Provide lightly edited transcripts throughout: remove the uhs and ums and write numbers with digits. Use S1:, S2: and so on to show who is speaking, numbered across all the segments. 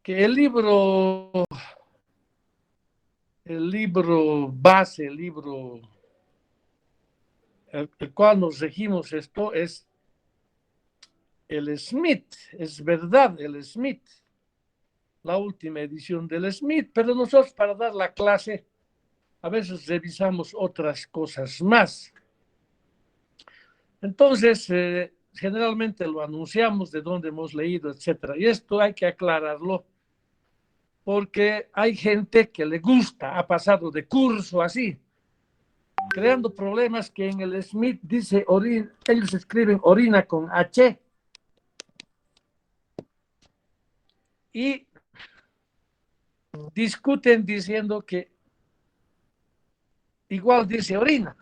S1: que el libro base, el cual nos regimos esto es el Smith, es verdad, el Smith, la última edición del Smith, pero nosotros para dar la clase a veces revisamos otras cosas más. Entonces, generalmente lo anunciamos de dónde hemos leído, etcétera. Y esto hay que aclararlo porque hay gente que le gusta, ha pasado de curso así, creando problemas que en el Smith dice orina, ellos escriben orina con H y discuten diciendo que igual dice orina.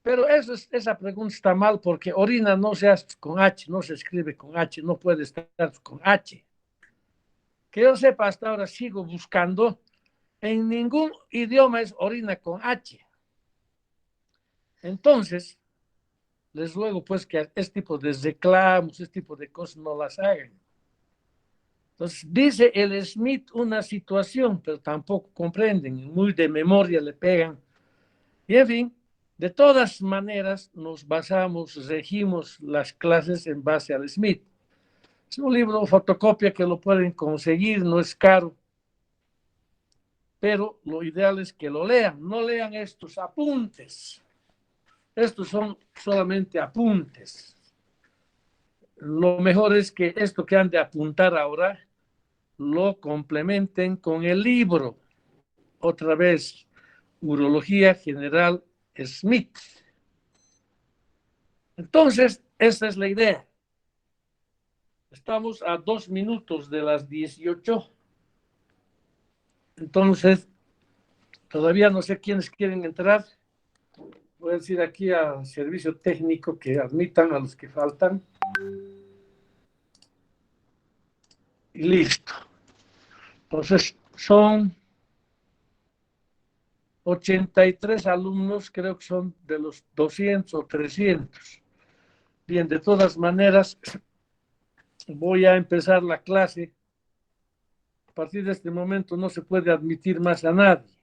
S1: Pero esa pregunta está mal porque orina no se hace con H, no se escribe con H, no puede estar con H. Que yo sepa, hasta ahora sigo buscando, en ningún idioma es orina con H. Entonces, les ruego pues que este tipo de reclamos, este tipo de cosas no las hagan. Entonces, dice el Smith una situación, pero tampoco comprenden, muy de memoria le pegan. Y en fin, de todas maneras, nos basamos, regimos las clases en base al Smith. Es un libro fotocopia que lo pueden conseguir, no es caro, pero lo ideal es que lo lean, no lean estos apuntes. Estos son solamente apuntes. Lo mejor es que esto que han de apuntar ahora lo complementen con el libro. Otra vez, Urología General Smith. Entonces, esta es la idea. Estamos a 2 minutos de las 18. Entonces, todavía no sé quiénes quieren entrar. Voy a decir aquí al servicio técnico que admitan a los que faltan. Y listo. Entonces, son 83 alumnos, creo que son de los 200 o 300. Bien, de todas maneras, voy a empezar la clase. A partir de este momento no se puede admitir más a nadie.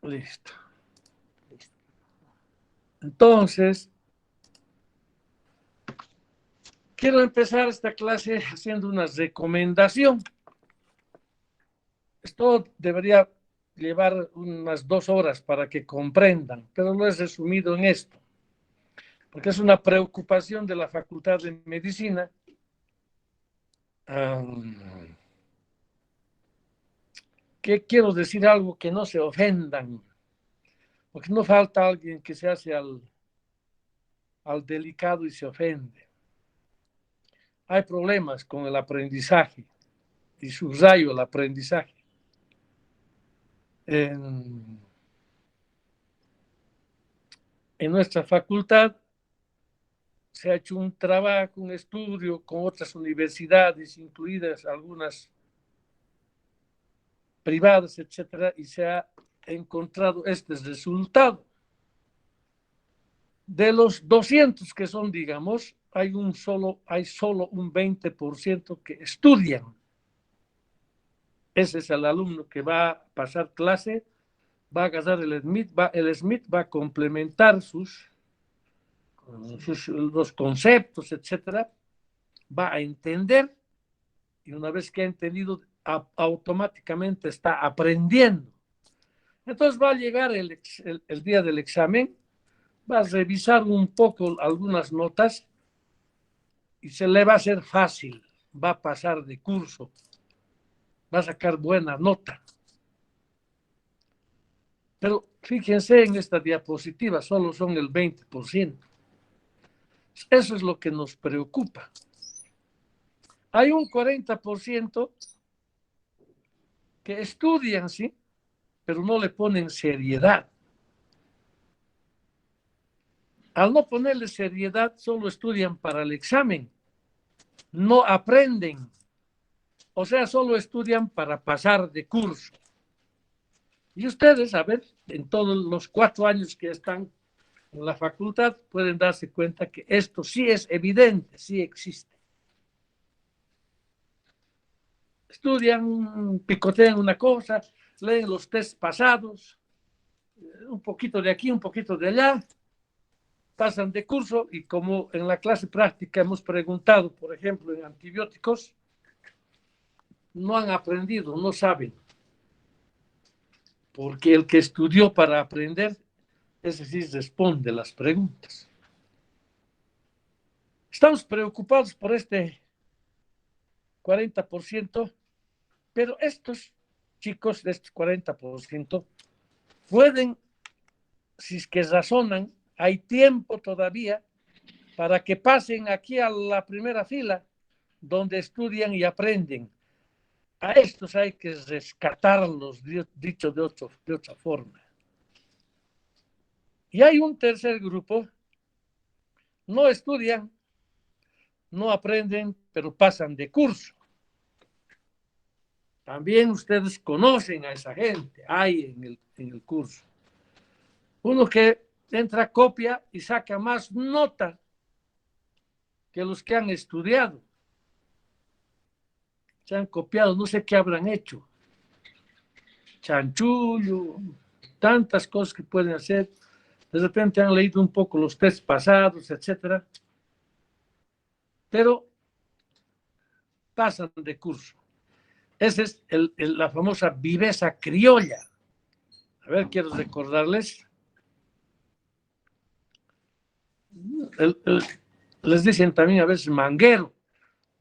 S1: Listo. Entonces, quiero empezar esta clase haciendo una recomendación. Esto debería llevar unas 2 horas para que comprendan, pero lo he resumido en esto, porque es una preocupación de la Facultad de Medicina. Que quiero decir algo que no se ofendan, porque no falta alguien que se hace al delicado y se ofende. Hay problemas con el aprendizaje, y subrayo el aprendizaje. En nuestra facultad se ha hecho un trabajo, un estudio con otras universidades, incluidas algunas privadas, etcétera, y se ha encontrado este resultado. De los 200 que son, digamos, hay solo un 20% que estudian. Ese es el alumno que va a pasar clase, va a agarrar el Smith va a complementar los conceptos, etcétera, va a entender, y una vez que ha entendido, automáticamente está aprendiendo. Entonces va a llegar el día del examen, va a revisar un poco algunas notas y se le va a hacer fácil, va a pasar de curso, va a sacar buena nota. Pero fíjense en esta diapositiva, solo son el 20%. Eso es lo que nos preocupa. Hay un 40% que estudian, sí, pero no le ponen seriedad. Al no ponerle seriedad, solo estudian para el examen. No aprenden. O sea, solo estudian para pasar de curso. Y ustedes, a ver, en todos los 4 años que están en la facultad, pueden darse cuenta que esto sí es evidente, sí existe. estudian, picotean una cosa, leen los tests pasados, un poquito de aquí, un poquito de allá, pasan de curso y como en la clase práctica hemos preguntado, por ejemplo, en antibióticos, no han aprendido, no saben, porque el que estudió para aprender, ese sí responde las preguntas. Estamos preocupados por este 40%, pero estos chicos de este 40% pueden, si es que razonan, hay tiempo todavía para que pasen aquí a la primera fila, donde estudian y aprenden. A estos hay que rescatarlos, dicho de otra forma. Y hay un tercer grupo, no estudian, no aprenden, pero pasan de curso. También ustedes conocen a esa gente, hay en el curso. Uno que entra, copia y saca más nota que los que han estudiado. Se han copiado, no sé qué habrán hecho. Chanchullo, tantas cosas que pueden hacer. De repente han leído un poco los tests pasados, etcétera. Pero pasan de curso. Esa es la famosa viveza criolla. A ver, quiero recordarles. Les dicen también a veces manguero.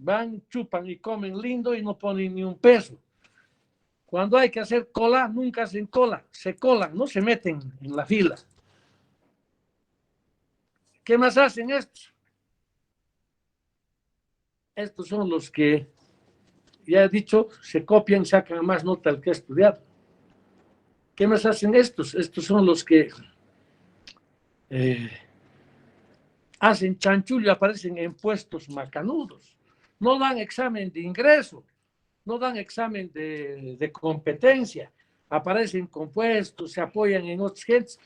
S1: Van, chupan y comen lindo y no ponen ni un peso. Cuando hay que hacer cola, nunca hacen cola. Se colan, no se meten en la fila. ¿Qué más hacen estos? Estos son los que, ya he dicho, se copian, sacan más nota al que ha estudiado. ¿Qué más hacen estos? Estos son los que hacen chanchullo, aparecen en puestos macanudos. No dan examen de ingreso, no dan examen de competencia, aparecen compuestos, se apoyan en otros gentes.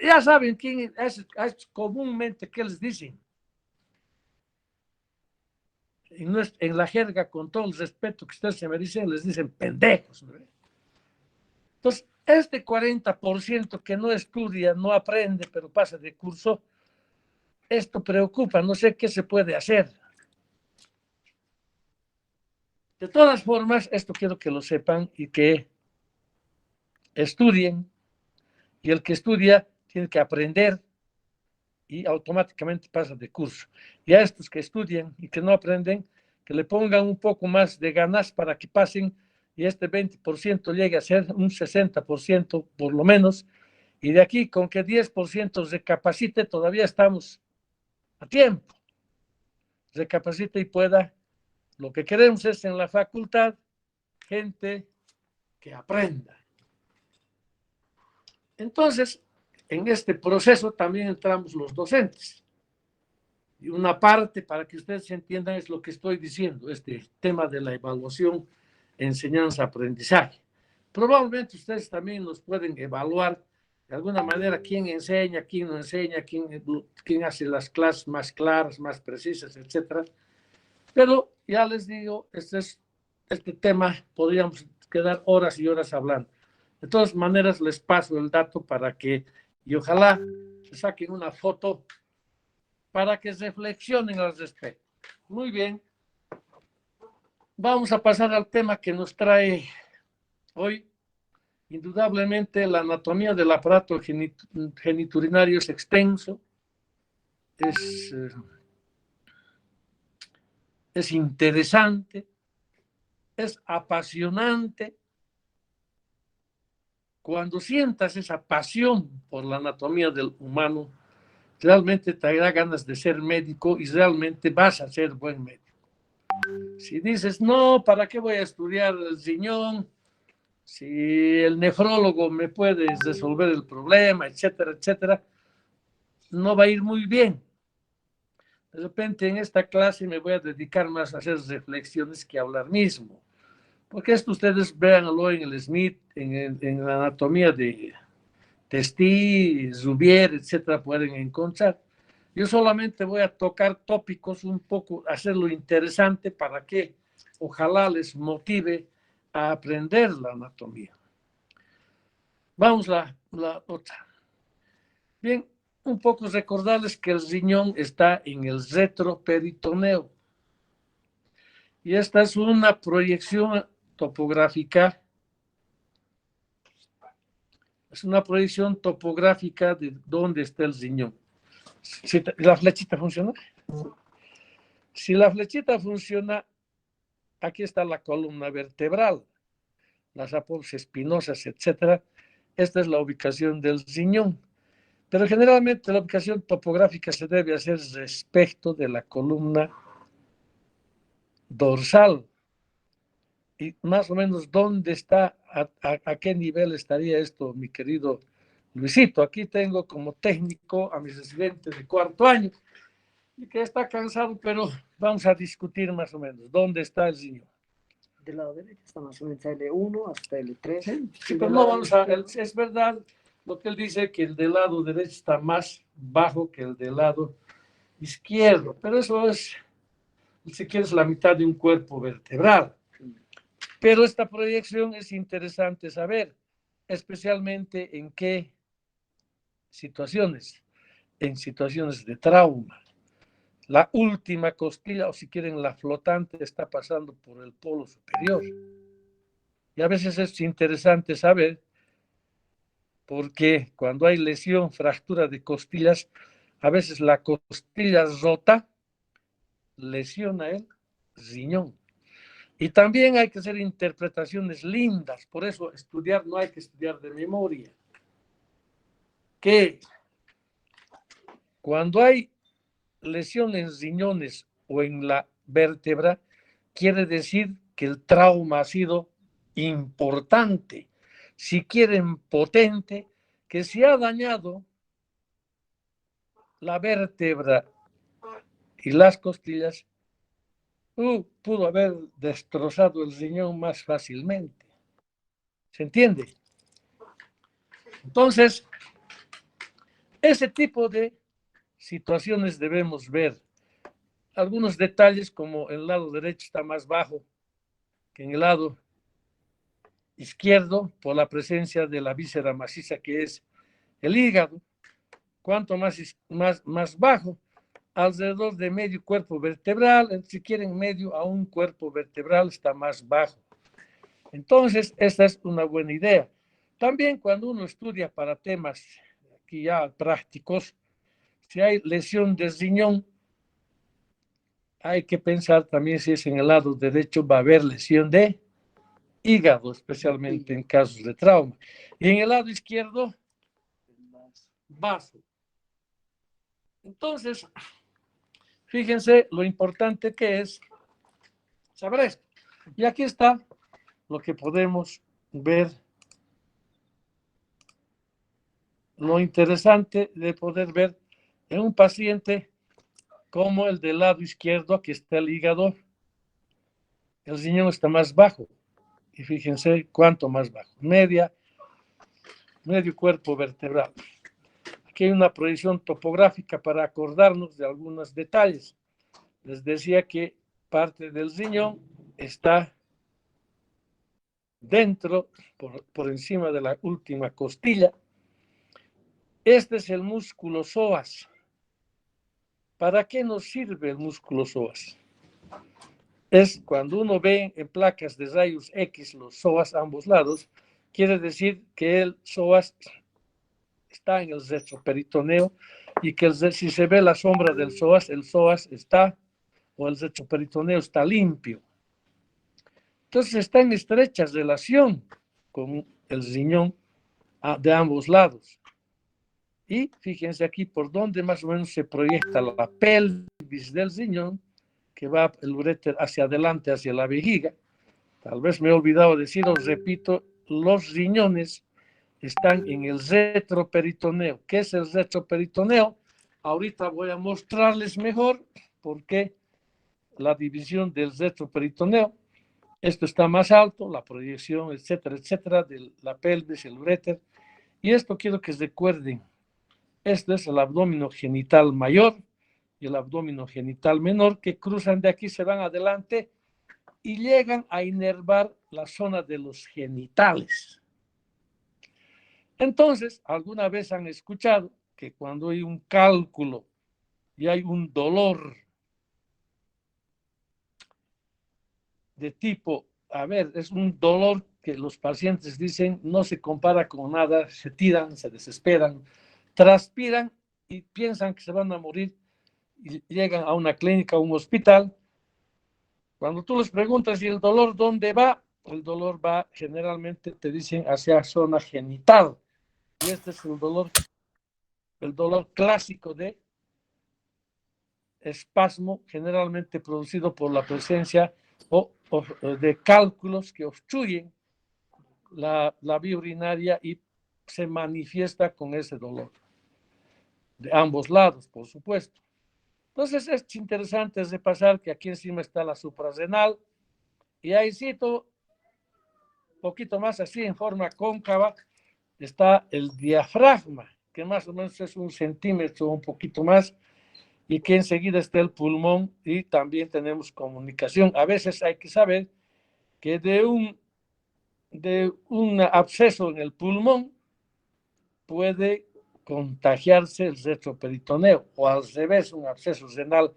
S1: Ya saben quién es comúnmente qué les dicen. En la jerga, con todo el respeto que ustedes se merecen, les dicen pendejos, ¿no? Entonces, este 40% que no estudia, no aprende, pero pasa de curso, esto preocupa, no sé qué se puede hacer. De todas formas, esto quiero que lo sepan y que estudien, y el que estudia tiene que aprender y automáticamente pasa de curso. Y a estos que estudian y que no aprenden, que le pongan un poco más de ganas para que pasen y este 20% llegue a ser un 60% por lo menos, y de aquí con que 10% recapacite, todavía estamos a tiempo, recapacite y pueda. Lo que queremos es en la facultad gente que aprenda. Entonces, en este proceso también entramos los docentes. Y una parte, para que ustedes entiendan, es lo que estoy diciendo, este tema de la evaluación, enseñanza-aprendizaje. Probablemente ustedes también nos pueden evaluar de alguna manera quién enseña, quién no enseña, quién hace las clases más claras, más precisas, etcétera. Pero ya les digo, este tema podríamos quedar horas y horas hablando. De todas maneras, les paso el dato para que, y ojalá se saquen una foto para que reflexionen al respecto. Muy bien, vamos a pasar al tema que nos trae hoy. Indudablemente la anatomía del aparato geniturinario es extenso, es interesante, es apasionante. Cuando sientas esa pasión por la anatomía del humano, realmente te da ganas de ser médico y realmente vas a ser buen médico. Si dices, no, ¿para qué voy a estudiar el riñón? Si el nefrólogo me puede resolver el problema, etcétera, etcétera, no va a ir muy bien. De repente en esta clase me voy a dedicar más a hacer reflexiones que a hablar mismo. Porque esto ustedes véanlo en el Smith, en la anatomía de Testí, Zubier, etcétera, pueden encontrar. Yo solamente voy a tocar tópicos un poco, hacerlo interesante para que ojalá les motive a aprender la anatomía. Vamos a la otra. Bien, un poco recordarles que el riñón está en el retroperitoneo. Y esta es una proyección topográfica. Es una proyección topográfica de dónde está el riñón. Si la flechita funciona. Si la flechita funciona, aquí está la columna vertebral, las apófisis espinosas, etc. Esta es la ubicación del riñón. Pero generalmente la ubicación topográfica se debe hacer respecto de la columna dorsal. Y más o menos dónde está, a qué nivel estaría esto, mi querido Luisito. Aquí tengo como técnico a mi residente de 4º año, y que está cansado, pero vamos a discutir más o menos dónde está el riñón.
S2: Del lado derecho está más o menos L1 hasta L3.
S1: Sí, pero no vamos a, es verdad lo que él dice, que el del lado derecho está más bajo que el del lado izquierdo, pero eso es, si quieres, la mitad de un cuerpo vertebral. Pero esta proyección es interesante saber, especialmente en qué situaciones, en situaciones de trauma. La última costilla, o si quieren la flotante, está pasando por el polo superior. Y a veces es interesante saber, porque cuando hay lesión, fractura de costillas, a veces la costilla rota lesiona el riñón. Y también hay que hacer interpretaciones lindas, por eso estudiar no hay que estudiar de memoria. Que cuando hay lesión en riñones o en la vértebra, quiere decir que el trauma ha sido importante, si quieren potente, que se ha dañado la vértebra y las costillas, pudo haber destrozado el riñón más fácilmente. ¿Se entiende? Entonces, ese tipo de situaciones debemos ver. Algunos detalles, como el lado derecho está más bajo que en el lado izquierdo, por la presencia de la víscera maciza que es el hígado. Cuanto más bajo, alrededor de medio cuerpo vertebral, si quieren medio a un cuerpo vertebral está más bajo. Entonces, esta es una buena idea. También cuando uno estudia para temas aquí ya prácticos, si hay lesión de riñón, hay que pensar también si es en el lado derecho va a haber lesión de hígado, especialmente en casos de trauma. Y en el lado izquierdo, vaso. Entonces, fíjense lo importante que es saber esto. Y aquí está lo que podemos ver, lo interesante de poder ver en un paciente como el del lado izquierdo, aquí está el hígado, el riñón está más bajo. Y fíjense cuánto más bajo, medio cuerpo vertebral. Aquí hay una proyección topográfica para acordarnos de algunos detalles. Les decía que parte del riñón está dentro, por encima de la última costilla. Este es el músculo psoas. ¿Para qué nos sirve el músculo psoas? Es cuando uno ve en placas de rayos X los psoas a ambos lados, quiere decir que el psoas está en el retroperitoneo y que si se ve la sombra del psoas, el psoas está, o el retroperitoneo está limpio. Entonces está en estrecha relación con el riñón de ambos lados. Y fíjense aquí por donde más o menos se proyecta la pelvis del riñón, que va el uréter hacia adelante, hacia la vejiga. Tal vez me he olvidado decir, os repito, los riñones están en el retroperitoneo. ¿Qué es el retroperitoneo? Ahorita voy a mostrarles mejor por qué la división del retroperitoneo. Esto está más alto, la proyección, etcétera, etcétera, de la pelvis, el uréter. Y esto quiero que recuerden. Este es el abdomen genital mayor y el abdomen genital menor, que cruzan de aquí, se van adelante y llegan a inervar la zona de los genitales. Entonces, alguna vez han escuchado que cuando hay un cálculo y hay un dolor de tipo, a ver, es un dolor que los pacientes dicen no se compara con nada, se tiran, se desesperan, transpiran y piensan que se van a morir y llegan a una clínica, a un hospital. Cuando tú les preguntas, ¿y el dolor dónde va? El dolor va generalmente, te dicen, hacia zona genital. Y este es el dolor clásico de espasmo, generalmente producido por la presencia o de cálculos que obstruyen la vía urinaria y se manifiesta con ese dolor. De ambos lados, por supuesto. Entonces es interesante repasar que aquí encima está la suprarrenal y ahí cito un poquito más así en forma cóncava está el diafragma, que más o menos es 1 centímetro, un poquito más, y que enseguida está el pulmón y también tenemos comunicación. A veces hay que saber que de un absceso en el pulmón puede contagiarse el retroperitoneo, o al revés, un absceso renal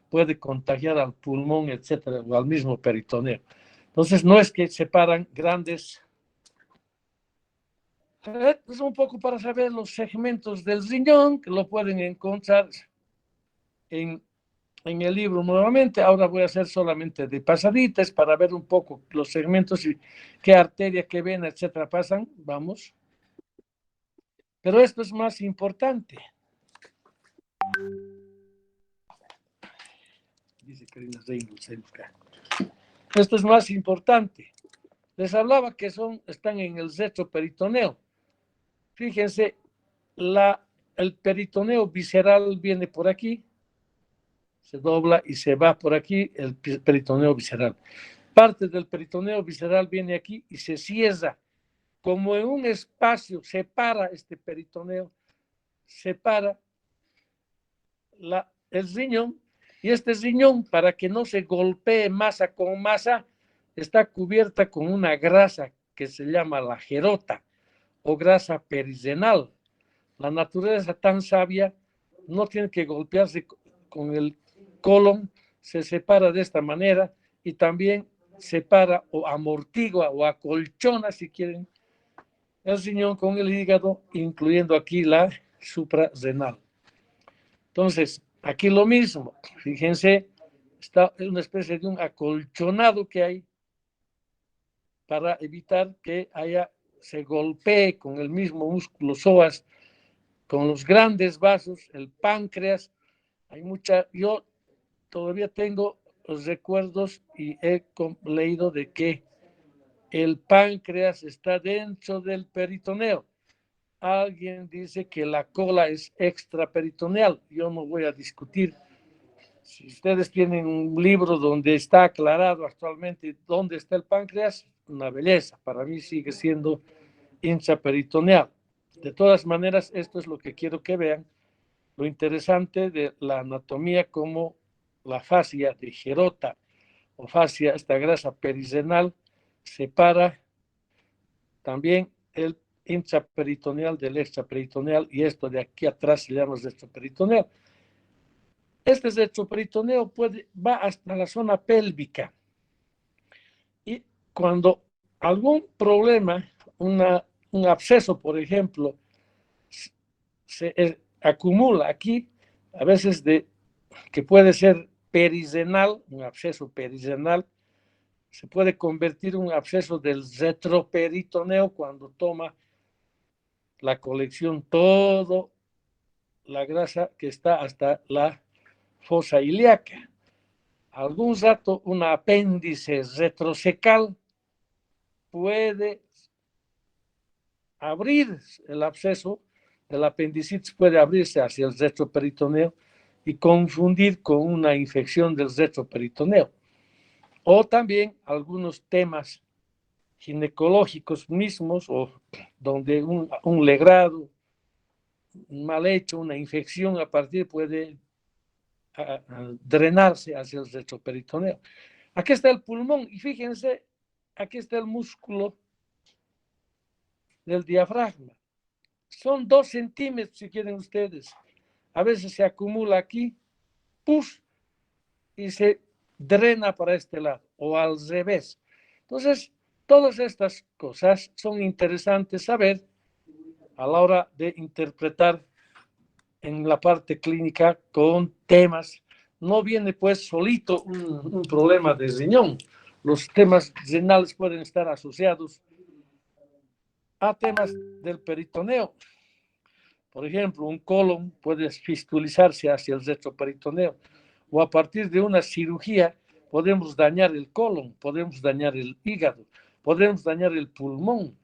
S1: puede contagiar al pulmón, etcétera, o al mismo peritoneo. Entonces, no es que separan grandes. Es un poco para saber los segmentos del riñón, que lo pueden encontrar en el libro nuevamente. Ahora voy a hacer solamente de pasaditas para ver un poco los segmentos y qué arteria, qué vena, etcétera pasan. Vamos. Pero esto es más importante. Dice Karina Reynolds. Esto es más importante. Les hablaba que están en el retroperitoneo. Fíjense, el peritoneo visceral viene por aquí, se dobla y se va por aquí el peritoneo visceral. Parte del peritoneo visceral viene aquí y se cierra. Como en un espacio separa este peritoneo, separa el riñón, y este riñón, para que no se golpee masa con masa, está cubierta con una grasa que se llama la gerota o grasa perirenal. La naturaleza tan sabia no tiene que golpearse con el colon, se separa de esta manera y también separa o amortigua o acolchona, si quieren, el riñón con el hígado, incluyendo aquí la suprarrenal. Entonces, aquí lo mismo, fíjense, está una especie de un acolchonado que hay para evitar que se golpee con el mismo músculo psoas, con los grandes vasos, el páncreas. Yo todavía tengo los recuerdos y he leído de que el páncreas está dentro del peritoneo. Alguien dice que la cola es extraperitoneal. Yo no voy a discutir. Si ustedes tienen un libro donde está aclarado actualmente dónde está el páncreas, una belleza. Para mí sigue siendo intraperitoneal. De todas maneras, esto es lo que quiero que vean. Lo interesante de la anatomía, como la fascia de gerota o fascia, esta grasa perirenal, separa también el intraperitoneal del extraperitoneal, y esto de aquí atrás se llama retroperitoneo. Este retroperitoneo va hasta la zona pélvica, y cuando algún problema, un absceso, por ejemplo, se acumula aquí, a veces que puede ser perirenal, un absceso perirenal, se puede convertir en un absceso del retroperitoneo cuando toma la colección todo la grasa que está hasta la fosa ilíaca. Algún rato un apéndice retrocecal puede abrir el absceso, el apendicitis puede abrirse hacia el retroperitoneo y confundir con una infección del retroperitoneo. O también algunos temas ginecológicos mismos, o donde un legrado mal hecho, una infección a partir puede drenarse hacia el retroperitoneo. Aquí está el pulmón y fíjense, aquí está el músculo del diafragma. Son 2 centímetros, si quieren ustedes. A veces se acumula aquí, push, y se drena para este lado, o al revés. Entonces, todas estas cosas son interesantes saber a la hora de interpretar en la parte clínica con temas. No viene pues solito un problema de riñón. Los temas renales pueden estar asociados a temas del peritoneo. Por ejemplo, un colon puede fistulizarse hacia el retroperitoneo, o a partir de una cirugía podemos dañar el colon, podemos dañar el hígado, podemos dañar el pulmón.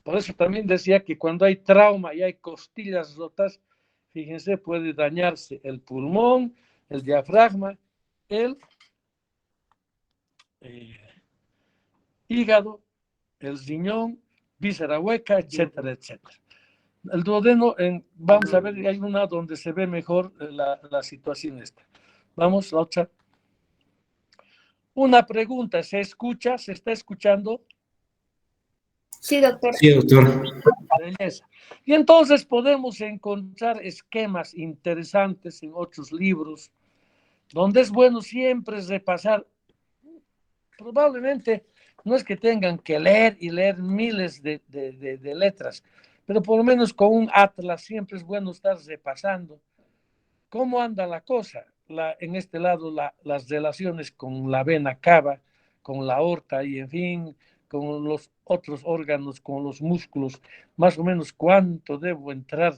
S1: Por eso también decía que cuando hay trauma y hay costillas rotas, fíjense, puede dañarse el pulmón, el diafragma, el hígado, el riñón, víscera hueca, etcétera, etcétera. El duodeno, vamos a ver, hay una donde se ve mejor la situación esta. Vamos, la otra. Una pregunta, ¿se escucha? ¿Se está escuchando?
S3: Sí, doctor.
S4: Sí, doctor.
S1: Belleza. Y entonces podemos encontrar esquemas interesantes en otros libros, donde es bueno siempre repasar. Probablemente no es que tengan que leer y leer miles de letras, pero por lo menos con un atlas siempre es bueno estar repasando cómo anda la cosa. En este lado las relaciones con la vena cava, con la aorta y en fin, con los otros órganos, con los músculos, más o menos cuánto debo entrar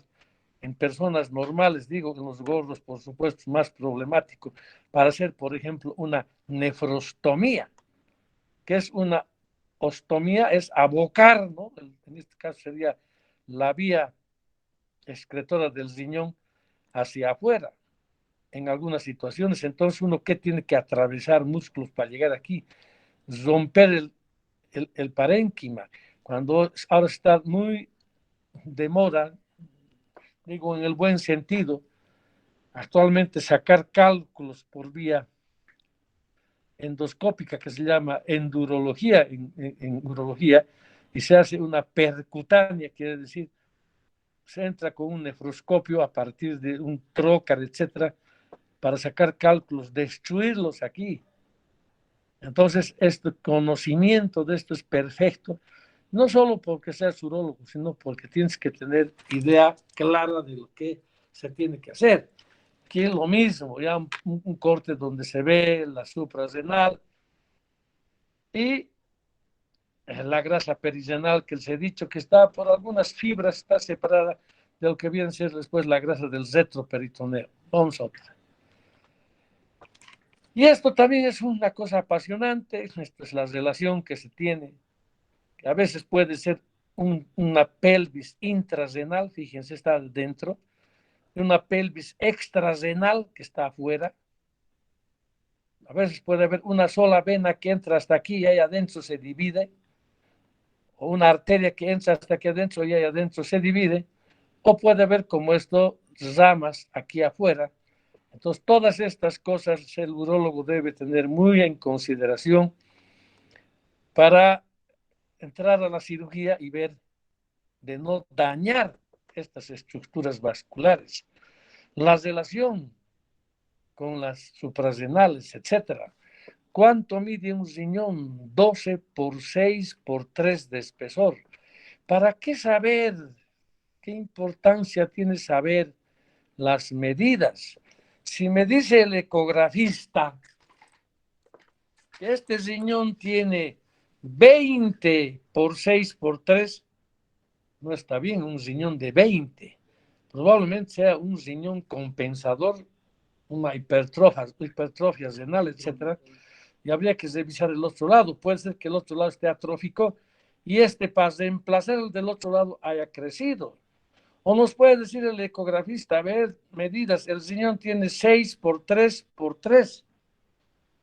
S1: en personas normales, digo, en los gordos, por supuesto, es más problemático, para hacer, por ejemplo, una nefrostomía, que es una ostomía, es abocar, ¿no? En este caso sería la vía excretora del riñón hacia afuera en algunas situaciones. Entonces, uno que tiene que atravesar músculos para llegar aquí, romper el parénquima. Cuando ahora está muy de moda, digo en el buen sentido, actualmente sacar cálculos por vía endoscópica, que se llama endurología en urología, y se hace una percutánea, quiere decir, se entra con un nefroscopio a partir de un trocar, etcétera, para sacar cálculos, destruirlos aquí. Entonces, este conocimiento de esto es perfecto, no solo porque seas urólogo, sino porque tienes que tener idea clara de lo que se tiene que hacer. Aquí es lo mismo, ya un corte donde se ve la suprarrenal y la grasa perirenal que les he dicho que está por algunas fibras, está separada de lo que viene a ser después la grasa del retroperitoneo. Vamos a otra. Y esto también es una cosa apasionante, esto es la relación que se tiene, que a veces puede ser una pelvis intrarrenal, fíjense, está dentro, y una pelvis extrarrenal que está afuera. A veces puede haber una sola vena que entra hasta aquí y ahí adentro se divide, o una arteria que entra hasta aquí adentro y ahí adentro se divide, o puede haber como esto, ramas aquí afuera. Entonces, todas estas cosas el urólogo debe tener muy en consideración para entrar a la cirugía y ver de no dañar estas estructuras vasculares. La relación con las suprarrenales, etcétera. ¿Cuánto mide un riñón? 12 por 6 por 3 de espesor. ¿Para qué saber? ¿Qué importancia tiene saber las medidas? Si me dice el ecografista que este riñón tiene 20 por 6 por 3, no está bien un riñón de 20. Probablemente sea un riñón compensador, una hipertrofia renal, etcétera, y habría que revisar el otro lado. Puede ser que el otro lado esté atrófico y para reemplazar el del otro lado haya crecido. O nos puede decir el ecografista, a ver, medidas, el riñón tiene 6 por 3 por 3.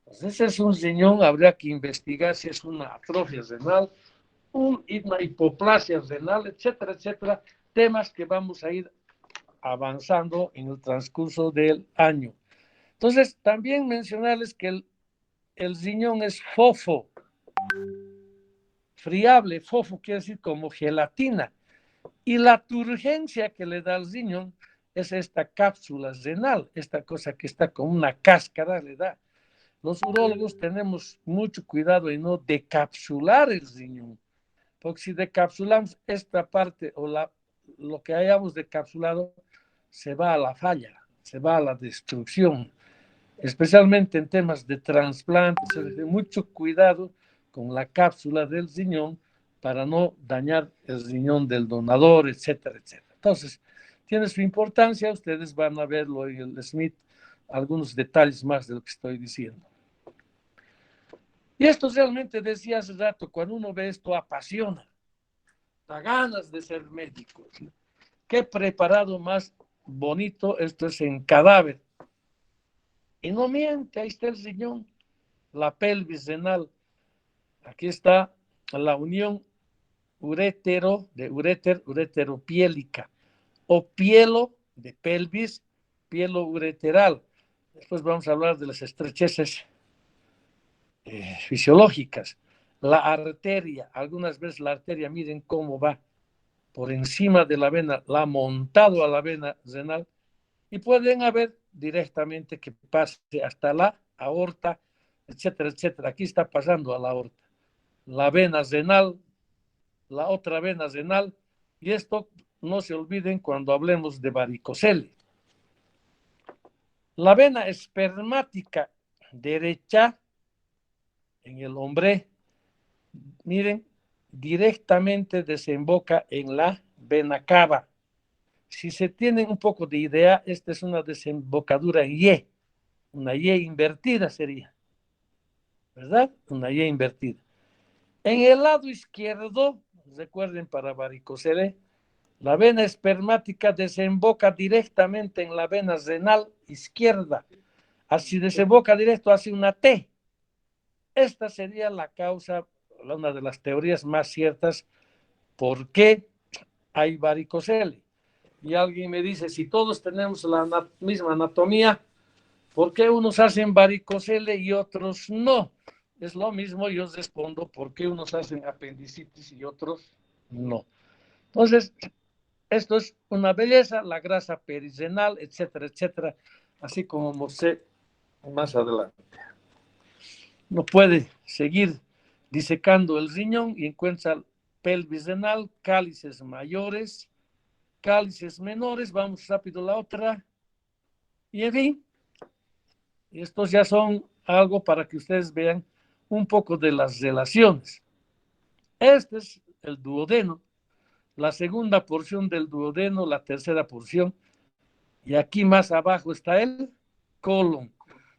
S1: Pues ese es un riñón, habría que investigar si es una atrofia renal, una hipoplasia renal, etcétera, etcétera. Temas que vamos a ir avanzando en el transcurso del año. Entonces, también mencionarles que el riñón es fofo, friable. Fofo quiere decir como gelatina. Y la turgencia que le da al riñón es esta cápsula renal, esta cosa que está con una cáscara, le da. Los urólogos tenemos mucho cuidado en no decapsular el riñón, porque si decapsulamos esta parte o lo que hayamos decapsulado, se va a la falla, se va a la destrucción, especialmente en temas de trasplante. Se debe mucho cuidado con la cápsula del riñón para no dañar el riñón del donador, etcétera, etcétera. Entonces, tiene su importancia, ustedes van a verlo en el Smith, algunos detalles más de lo que estoy diciendo. Y esto realmente decía hace rato, cuando uno ve esto apasiona, da ganas de ser médico. Qué preparado más bonito, esto es en cadáver. Y no miente, ahí está el riñón, la pelvis renal. Aquí está la unión ureteropiélica o pielo de pelvis, pielo ureteral. Después vamos a hablar de las estrecheces fisiológicas. La arteria, algunas veces la arteria, miren cómo va por encima de la vena, la ha montado a la vena renal y pueden haber directamente que pase hasta la aorta, etcétera, etcétera. Aquí está pasando a la aorta. La vena renal, la otra vena renal, y esto no se olviden cuando hablemos de varicocele. La vena espermática derecha en el hombre, miren, directamente desemboca en la vena cava. Si se tienen un poco de idea, esta es una desembocadura en Y, una Y invertida sería, ¿verdad? Una Y invertida. En el lado izquierdo, recuerden para varicocele, la vena espermática desemboca directamente en la vena renal izquierda. Así desemboca directo hacia una T. Esta sería la causa, una de las teorías más ciertas, por qué hay varicocele. Y alguien me dice, si todos tenemos la misma anatomía, ¿por qué unos hacen varicocele y otros no? Es lo mismo, yo respondo, ¿por qué unos hacen apendicitis y otros no? Entonces, esto es una belleza, la grasa perirenal, etcétera, etcétera, así como mostré más adelante. No puede seguir disecando el riñón y encuentra pelvis renal, cálices mayores, cálices menores, vamos rápido a la otra. Y en fin, estos ya son algo para que ustedes vean un poco de las relaciones. Este es el duodeno, la segunda porción del duodeno, la tercera porción, y aquí más abajo está el colon.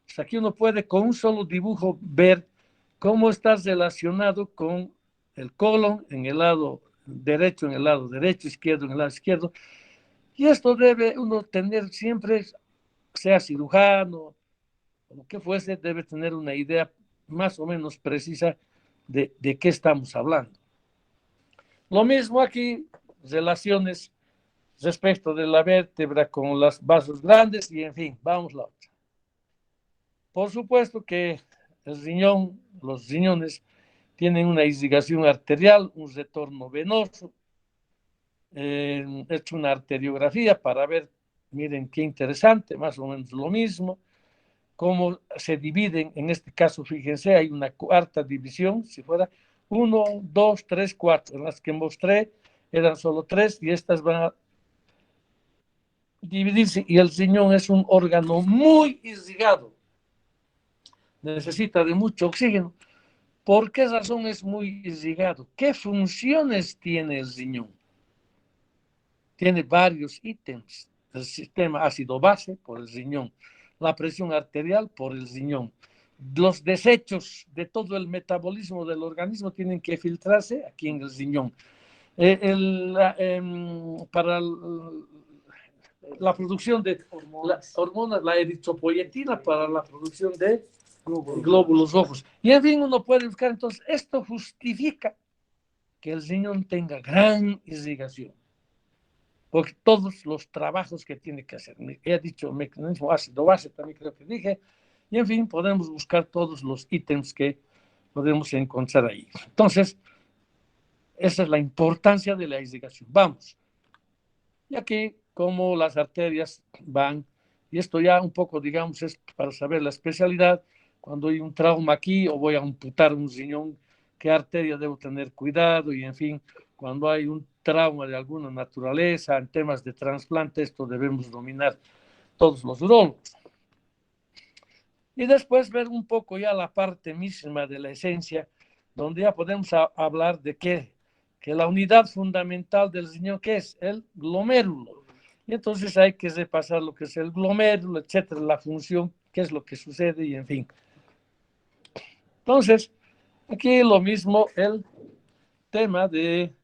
S1: Pues aquí uno puede con un solo dibujo ver cómo está relacionado con el colon en el lado derecho, izquierdo en el lado izquierdo. Y esto debe uno tener siempre, sea cirujano, o lo que fuese, debe tener una idea más o menos precisa de qué estamos hablando. Lo mismo aquí, relaciones respecto de la vértebra con los vasos grandes y en fin, vamos a la otra. Por supuesto que el riñón, los riñones tienen una irrigación arterial, un retorno venoso. He hecho una arteriografía para ver, miren qué interesante, más o menos lo mismo, cómo se dividen, en este caso, fíjense, hay una cuarta división, si fuera 1, 2, 3, 4, en las que mostré eran solo 3 y estas van a dividirse y el riñón es un órgano muy irrigado, necesita de mucho oxígeno. ¿Por qué razón es muy irrigado? ¿Qué funciones tiene el riñón? Tiene varios ítems. El sistema ácido-base por el riñón, la presión arterial por el riñón. Los desechos de todo el metabolismo del organismo tienen que filtrarse aquí en el riñón. Para la producción de hormonas, la eritropoyetina para la producción de glóbulos rojos. Y en fin, uno puede buscar, entonces, esto justifica que el riñón tenga gran irrigación, porque todos los trabajos que tiene que hacer, he dicho mecanismo ácido-base, también creo que dije, Y en fin, podemos buscar todos los ítems que podemos encontrar ahí. Entonces, esa es la importancia de la irrigación. Vamos. Y aquí, como las arterias van, y esto ya un poco, digamos, es para saber la especialidad, cuando hay un trauma aquí o voy a amputar un riñón, qué arteria debo tener cuidado, y en fin, cuando hay un trauma de alguna naturaleza, en temas de trasplante, esto debemos dominar todos los urólogos. Y después ver un poco ya la parte misma de la esencia, donde ya podemos hablar de que la unidad fundamental del riñón, ¿qué es? El glomérulo. Y entonces hay que repasar lo que es el glomérulo, etcétera, la función, qué es lo que sucede y en fin. Entonces, aquí lo mismo el tema de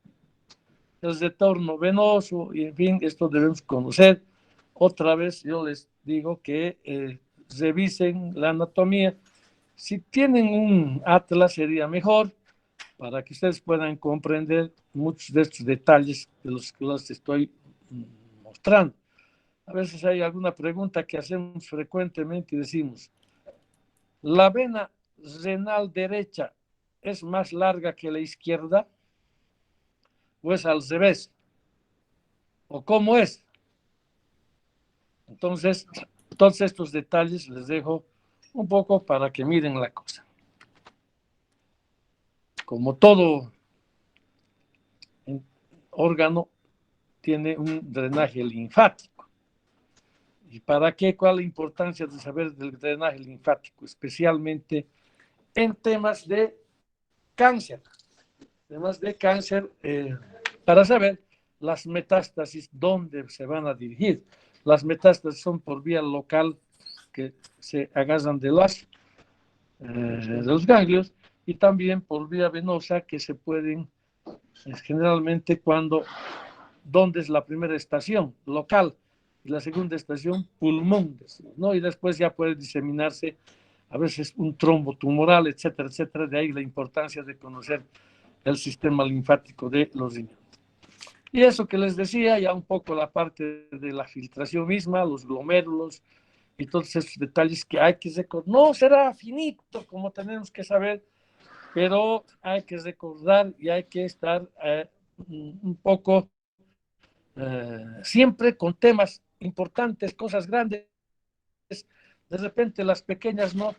S1: el retorno venoso y en fin, esto debemos conocer. Otra vez yo les digo que revisen la anatomía. Si tienen un atlas sería mejor para que ustedes puedan comprender muchos de estos detalles de los que les estoy mostrando. A veces hay alguna pregunta que hacemos frecuentemente y decimos, ¿la vena renal derecha es más larga que la izquierda? ¿O es al revés? ¿O cómo es? Entonces, todos estos detalles les dejo un poco para que miren la cosa. Como todo órgano tiene un drenaje linfático. ¿Y para qué? ¿Cuál es la importancia de saber del drenaje linfático? Especialmente en temas de cáncer. Temas de cáncer, para saber las metástasis, dónde se van a dirigir. Las metástasis son por vía local que se agarran de los ganglios y también por vía venosa que se pueden, generalmente ¿dónde es la primera estación? Local. Y la segunda estación, pulmón, ¿no? Y después ya puede diseminarse a veces un trombo tumoral, etcétera, etcétera. De ahí la importancia de conocer el sistema linfático de los riñones. Y eso que les decía, ya un poco la parte de la filtración misma, los glomérulos y todos esos detalles que hay que recordar. No será finito como tenemos que saber, pero hay que recordar y hay que estar un poco siempre con temas importantes, cosas grandes, de repente las pequeñas no,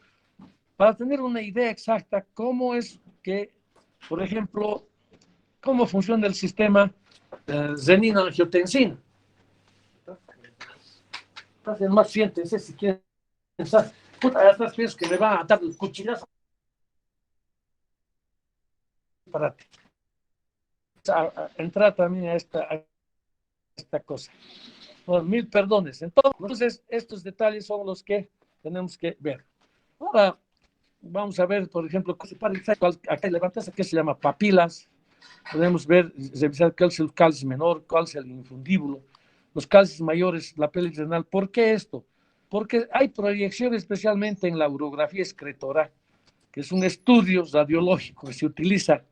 S1: para tener una idea exacta cómo es que, por ejemplo, cómo funciona el sistema renina-angiotensina. Entonces, más siéntense si quieren pensar. Puta, ya estás piensas que me va a dar el cuchillazo. Para entrar también a esta cosa. Bueno, mil perdones. Entonces, estos detalles son los que tenemos que ver. Ahora, vamos a ver, por ejemplo, acá levantas, ¿qué se llama? Papilas. Podemos ver, revisar cuál es el cáliz menor, cuál es el infundíbulo, los cálices mayores, la pelvis renal. ¿Por qué esto? Porque hay proyección especialmente en la urografía excretora, que es un estudio radiológico que se utiliza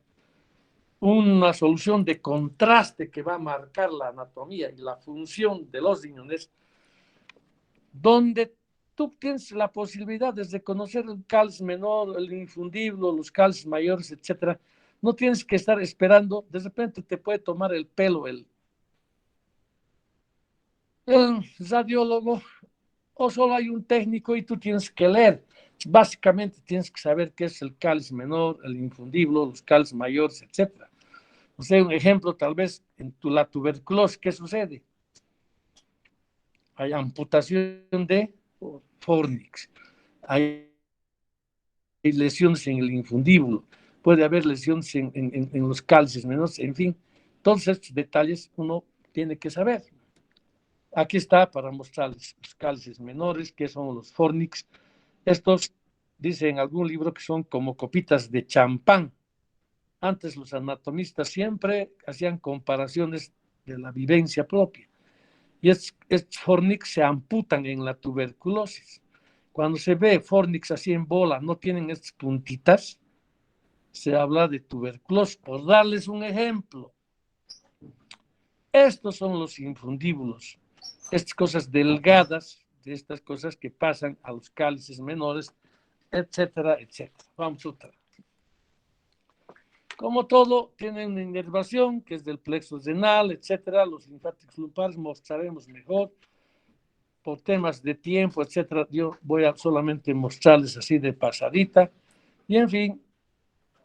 S1: una solución de contraste que va a marcar la anatomía y la función de los riñones, donde tú tienes la posibilidad de reconocer el cáliz menor, el infundíbulo, los cálices mayores, etcétera. No tienes que estar esperando, de repente te puede tomar el pelo el radiólogo, o solo hay un técnico y tú tienes que leer. Básicamente tienes que saber qué es el cáliz menor, el infundíbulo, los cálices mayores, etcétera. O sea, un ejemplo, tal vez en la tuberculosis, ¿qué sucede? Hay amputación de fornix, hay lesiones en el infundíbulo, puede haber lesiones en los cálices menores, en fin, todos estos detalles uno tiene que saber. Aquí está para mostrarles los cálices menores, que son los fornix. Estos, dice en algún libro, que son como copitas de champán. Antes los anatomistas siempre hacían comparaciones de la vivencia propia. Y estos fornix se amputan en la tuberculosis. Cuando se ve fornix así en bola, no tienen estas puntitas, se habla de tuberculosis. Por darles un ejemplo, estos son los infundíbulos, estas cosas delgadas de estas cosas que pasan a los cálices menores, etcétera, etcétera. Vamos otra. Como todo, tiene una inervación que es del plexo renal, etcétera. Los linfáticos lumpares mostraremos mejor por temas de tiempo, etcétera. Yo voy a solamente mostrarles así de pasadita. Y en fin,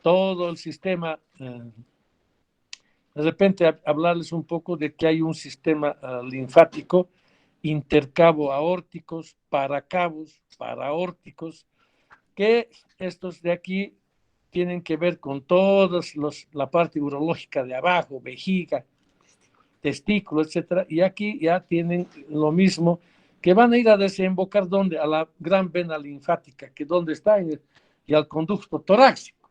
S1: todo el sistema, de repente hablarles un poco de que hay un sistema linfático, intercabo aórticos, paracabos, paraórticos, que estos de aquí tienen que ver con todos la parte urológica de abajo, vejiga, testículo, etcétera, y aquí ya tienen lo mismo, que van a ir a desembocar ¿dónde? A la gran vena linfática, que donde está, y al conducto torácico.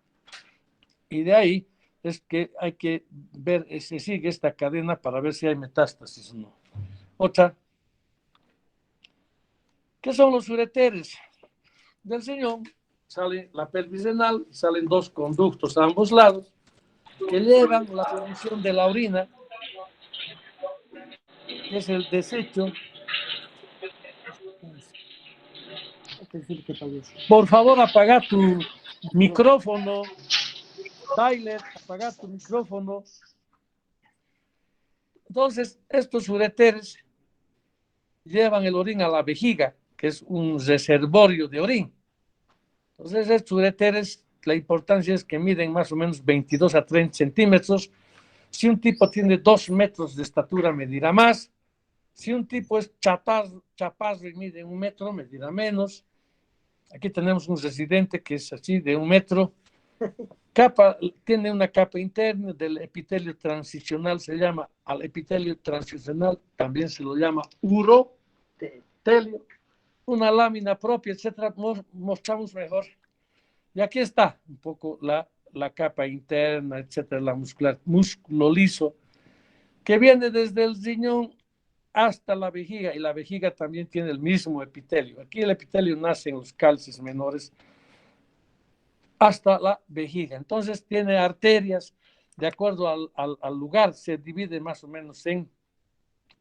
S1: Y de ahí es que hay que ver, se sigue esta cadena para ver si hay metástasis o no. Otra. ¿Qué son los ureteres? Del riñón sale la pelvis renal, salen dos conductos a ambos lados que llevan la producción de la orina, que es el desecho. Por favor, apaga tu micrófono. Tyler, apaga tu micrófono. Entonces, estos ureteres llevan el orín a la vejiga, que es un reservorio de orín. Entonces, estos ureteres, la importancia es que miden más o menos 22 a 30 centímetros. Si un tipo tiene 2 metros de estatura, medirá más. Si un tipo es chaparro y mide 1 metro, medirá menos. Aquí tenemos un residente que es así, de 1 metro. Tiene una capa interna del epitelio transicional, se llama al epitelio transicional, también se lo llama urotelio, una lámina propia, etcétera. Mostramos mejor. Y aquí está un poco la capa interna, etcétera, la músculo liso, que viene desde el riñón hasta la vejiga, y la vejiga también tiene el mismo epitelio. Aquí el epitelio nace en los cálices menores hasta la vejiga. Entonces tiene arterias, de acuerdo al lugar, se divide más o menos en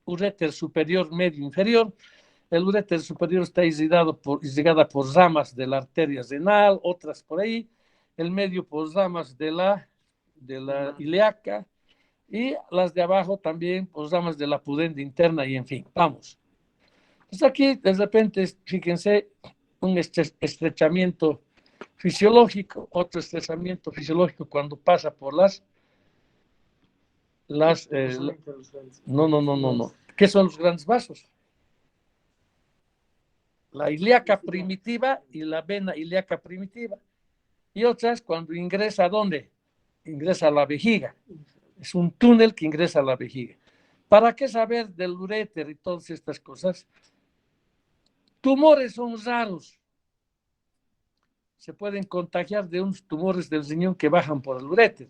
S1: uréter superior, medio, inferior. El uréter superior está irrigada por ramas de la arteria renal, otras por ahí. El medio por ramas de la ilíaca, y las de abajo también por ramas de la pudenda interna, y en fin, vamos. Pues aquí, de repente, fíjense, un estrechamiento fisiológico, otro estrechamiento fisiológico cuando pasa por no. ¿Qué son los grandes vasos? La ilíaca primitiva y la vena ilíaca primitiva. Y otras cuando ingresa, ¿a dónde? Ingresa a la vejiga. Es un túnel que ingresa a la vejiga. ¿Para qué saber del uréter y todas estas cosas? Tumores son raros. Se pueden contagiar de unos tumores del riñón que bajan por el uréter.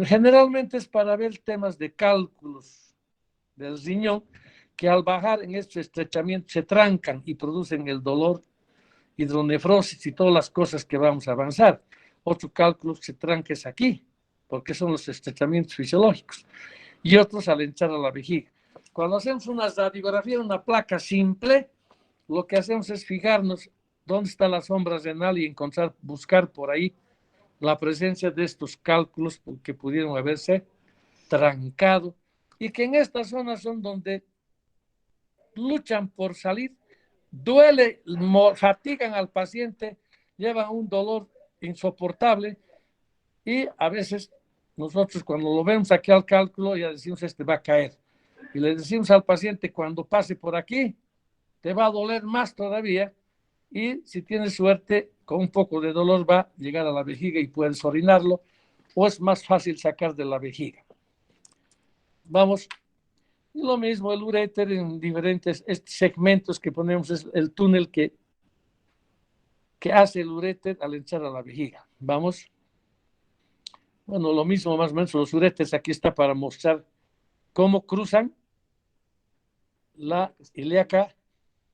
S1: Generalmente es para ver temas de cálculos del riñón, que al bajar en estos estrechamientos se trancan y producen el dolor, hidronefrosis y todas las cosas que vamos a avanzar. Otro cálculo que se tranca es aquí, porque son los estrechamientos fisiológicos, y otros al entrar a la vejiga. Cuando hacemos una radiografía, una placa simple, lo que hacemos es fijarnos dónde está la sombra renal y buscar por ahí la presencia de estos cálculos que pudieron haberse trancado, y que en estas zonas son donde luchan por salir, duele, fatigan al paciente, llevan un dolor insoportable, y a veces nosotros cuando lo vemos aquí al cálculo ya decimos, este va a caer, y le decimos al paciente, cuando pase por aquí te va a doler más todavía, y si tienes suerte, con un poco de dolor va a llegar a la vejiga y puedes orinarlo, o es más fácil sacar de la vejiga. Vamos. Y lo mismo el uréter en diferentes segmentos que ponemos, es el túnel que hace el uréter al entrar a la vejiga. Vamos. Bueno, lo mismo más o menos los uréteres, aquí está para mostrar cómo cruzan la ilíaca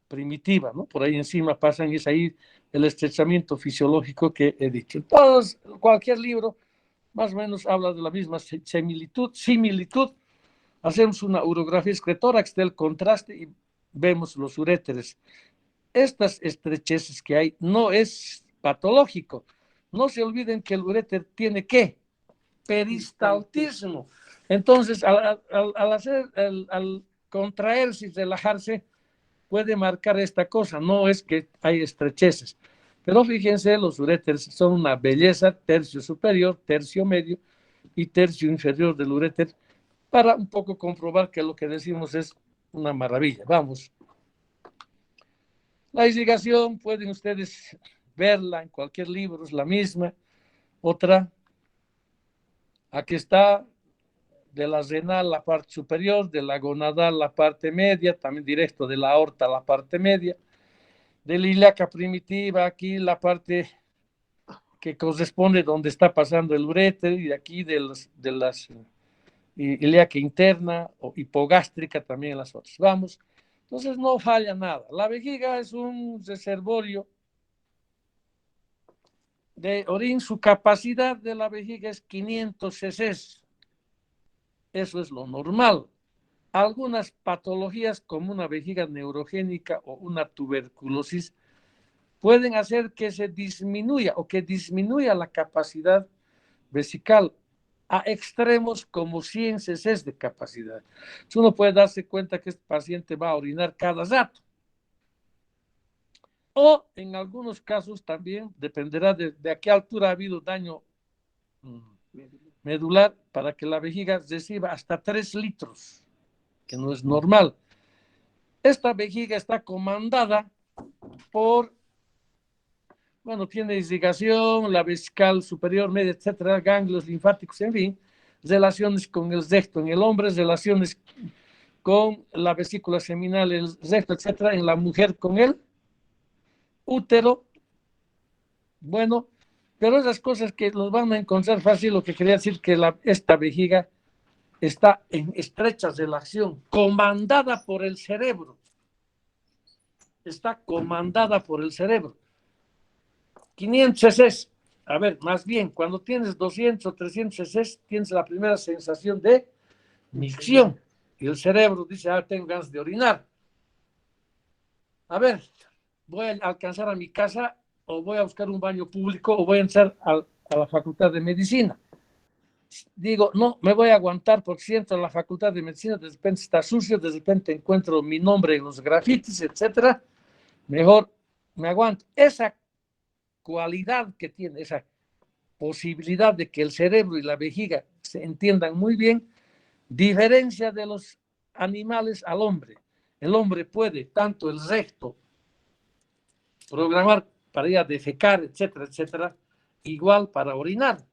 S1: primitiva, ¿no? Por ahí encima pasan, y es ahí el estrechamiento fisiológico que he dicho. Cualquier libro más o menos habla de la misma similitud. Hacemos una urografía excretora, que esté el contraste, y vemos los uréteres. Estas estrecheces que hay no es patológico. No se olviden que el uréter tiene ¿qué? Peristaltismo. Entonces, al contraerse y relajarse, puede marcar esta cosa. No es que hay estrecheces. Pero fíjense, los uréteres son una belleza, tercio superior, tercio medio y tercio inferior del uréter, para un poco comprobar que lo que decimos es una maravilla. Vamos. La irrigación, pueden ustedes verla en cualquier libro, es la misma. Otra, aquí está, de la renal la parte superior, de la gonadal la parte media, también directo de la aorta la parte media, de la ilíaca primitiva aquí la parte que corresponde donde está pasando el uréter, y de aquí de las ilíaca interna o hipogástrica también las otras. Vamos, entonces no falla nada. La vejiga es un reservorio de orín. Su capacidad de la vejiga es 500 cc. Eso es lo normal. Algunas patologías como una vejiga neurogénica o una tuberculosis pueden hacer que se disminuya o que disminuya la capacidad vesical a extremos como 100 cc de capacidad. Entonces uno puede darse cuenta que este paciente va a orinar cada rato. O en algunos casos también dependerá de a qué altura ha habido daño medular para que la vejiga reciba hasta 3 litros, que no es normal. Esta vejiga está comandada por, bueno, tiene irrigación, la vesical superior, media, etcétera, ganglios linfáticos, en fin, relaciones con el recto en el hombre, relaciones con la vesícula seminal, el recto, etcétera, en la mujer con el útero. Bueno, pero esas cosas que nos van a encontrar fácil, lo que quería decir que esta vejiga está en estrecha relación, comandada por el cerebro. Está comandada por el cerebro. 500 cc. A ver, más bien, cuando tienes 200 o 300 cc, tienes la primera sensación de micción. Y el cerebro dice, tengo ganas de orinar. A ver, voy a alcanzar a mi casa, o voy a buscar un baño público, o voy a entrar a la facultad de medicina. Digo, no, me voy a aguantar porque si entro a la facultad de medicina, de repente está sucio, de repente encuentro mi nombre en los grafitis, etcétera. Mejor me aguanto. Esa cualidad que tiene, esa posibilidad de que el cerebro y la vejiga se entiendan muy bien, diferencia de los animales al hombre. El hombre puede tanto el recto programar para ir a defecar, etcétera, etcétera, igual para orinar.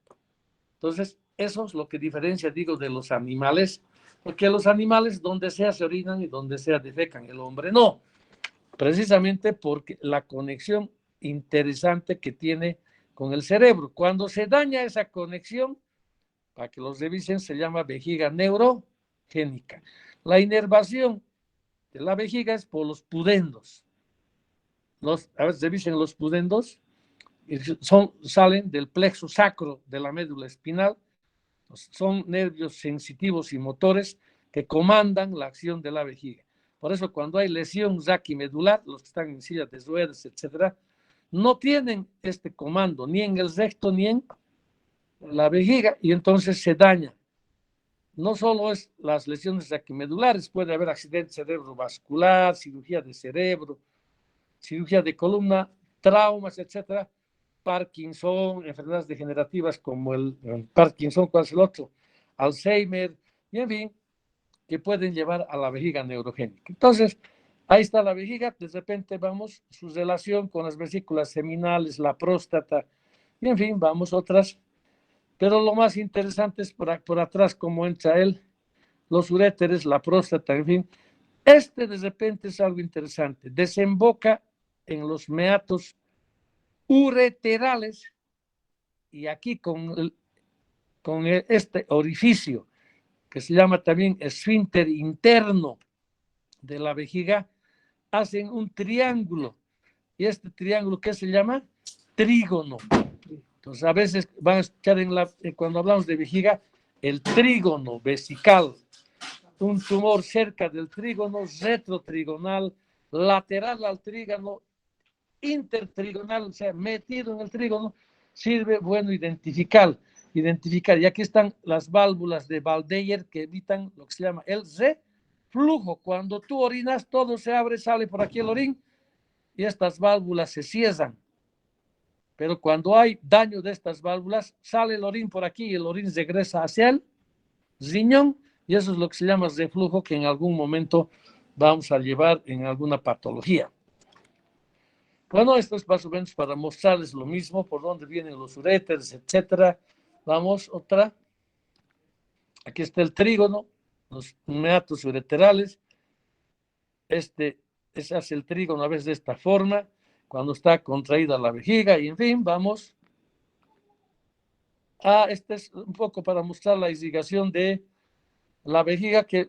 S1: Entonces, eso es lo que diferencia, digo, de los animales, porque los animales donde sea se orinan y donde sea defecan, el hombre no. Precisamente porque la conexión interesante que tiene con el cerebro. Cuando se daña esa conexión, para que los revisen, se llama vejiga neurogénica. La inervación de la vejiga es por los pudendos. A ver, revisen los pudendos. Salen del plexo sacro de la médula espinal. Son nervios sensitivos y motores que comandan la acción de la vejiga. Por eso cuando hay lesión raquimedular, los que están en sillas de ruedas, etcétera, no tienen este comando ni en el recto ni en la vejiga, y entonces se daña. No solo es las lesiones raquimedulares, puede haber accidente cerebrovascular, cirugía de cerebro, cirugía de columna, traumas, etcétera, Parkinson, enfermedades degenerativas como el Parkinson, ¿cuál es el otro? Alzheimer, y en fin, que pueden llevar a la vejiga neurogénica. Entonces, ahí está la vejiga, de repente vamos, su relación con las vesículas seminales, la próstata, y en fin, vamos otras. Pero lo más interesante es por atrás cómo entra él, los uréteres, la próstata, en fin. De repente es algo interesante, desemboca en los meatos ureterales, y aquí con este orificio que se llama también esfínter interno de la vejiga, hacen un triángulo, y este triángulo, ¿qué se llama? Trígono. Entonces a veces van a escuchar cuando hablamos de vejiga, el trígono vesical. un tumor cerca del trígono, retrotrigonal, lateral al trígono, intertrigonal, o sea, metido en el trígono, sirve bueno identificar. Y aquí están las válvulas de Valdeyer que evitan lo que se llama el reflujo. Cuando tú orinas, todo se abre, sale por aquí el orín y estas válvulas se cierran. Pero cuando hay daño de estas válvulas, sale el orín por aquí y el orín regresa hacia el riñón y eso es lo que se llama reflujo, que en algún momento vamos a llevar en alguna patología. Bueno, esto es más o menos para mostrarles lo mismo, por dónde vienen los uréteres, etcétera. Vamos, otra. Aquí está el trígono, los meatos ureterales. Ese hace el trígono a veces de esta forma, cuando está contraída la vejiga, y en fin, vamos. Este es un poco para mostrar la irrigación de la vejiga, que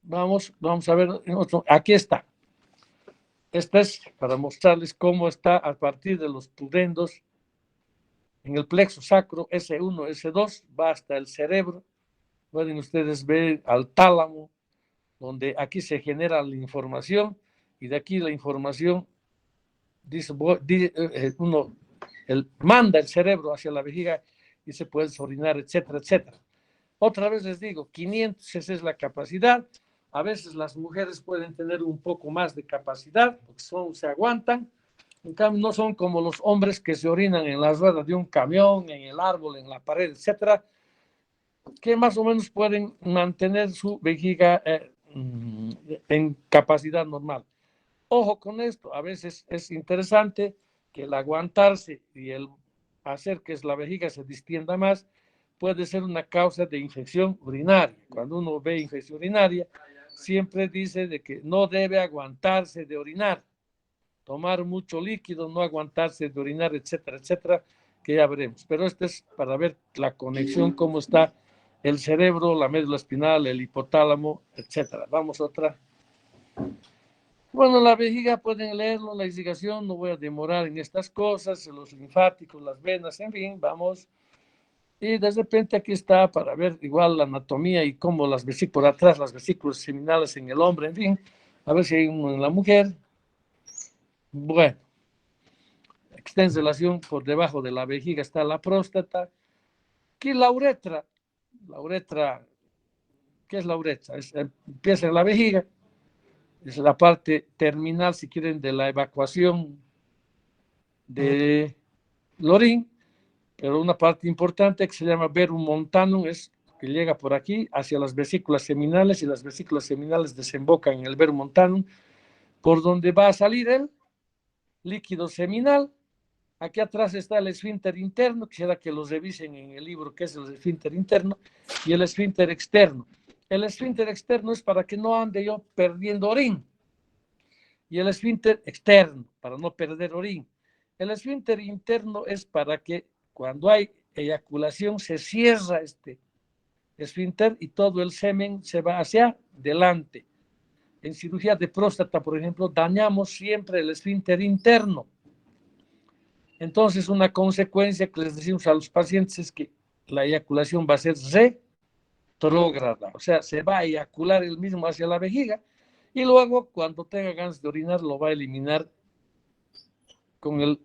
S1: vamos a ver en otro. Aquí está. Este es para mostrarles cómo está a partir de los pudendos en el plexo sacro, S1, S2, va hasta el cerebro. Pueden ustedes ver al tálamo, donde aquí se genera la información, y de aquí la información manda el cerebro hacia la vejiga y se puede orinar, etcétera, etcétera. Otra vez les digo, 500 esa es la capacidad. A veces las mujeres pueden tener un poco más de capacidad, porque se aguantan. En cambio, no son como los hombres que se orinan en las ruedas de un camión, en el árbol, en la pared, etcétera, que más o menos pueden mantener su vejiga en capacidad normal. Ojo con esto, a veces es interesante que el aguantarse y el hacer que la vejiga se distienda más puede ser una causa de infección urinaria. Cuando uno ve infección urinaria, siempre dice de que no debe aguantarse de orinar, tomar mucho líquido, no aguantarse de orinar, etcétera, etcétera, que ya veremos. Pero este es para ver la conexión, cómo está el cerebro, la médula espinal, el hipotálamo, etcétera. Vamos a otra. Bueno, la vejiga pueden leerlo, la irrigación, no voy a demorar en estas cosas, los linfáticos, las venas, en fin, vamos. Y de repente aquí está para ver igual la anatomía y cómo las vesículas atrás, las vesículas seminales en el hombre, en fin, a ver si hay uno en la mujer. Bueno, está en relación por debajo de la vejiga está la próstata. Aquí la uretra, ¿qué es la uretra? Empieza en la vejiga, es la parte terminal, si quieren, de la evacuación del orín, pero una parte importante que se llama verum montanum es que llega por aquí hacia las vesículas seminales y las vesículas seminales desembocan en el verum montanum, por donde va a salir el líquido seminal. Aquí atrás está el esfínter interno, quisiera que los revisen en el libro qué es el esfínter interno, y el esfínter externo. El esfínter externo es para que no ande yo perdiendo orín, y el esfínter externo, para no perder orín. El esfínter interno es para que cuando hay eyaculación se cierra este esfínter y todo el semen se va hacia adelante. En cirugía de próstata, por ejemplo, dañamos siempre el esfínter interno. Entonces, una consecuencia que les decimos a los pacientes es que la eyaculación va a ser retrógrada, o sea, se va a eyacular el mismo hacia la vejiga y luego, cuando tenga ganas de orinar, lo va a eliminar con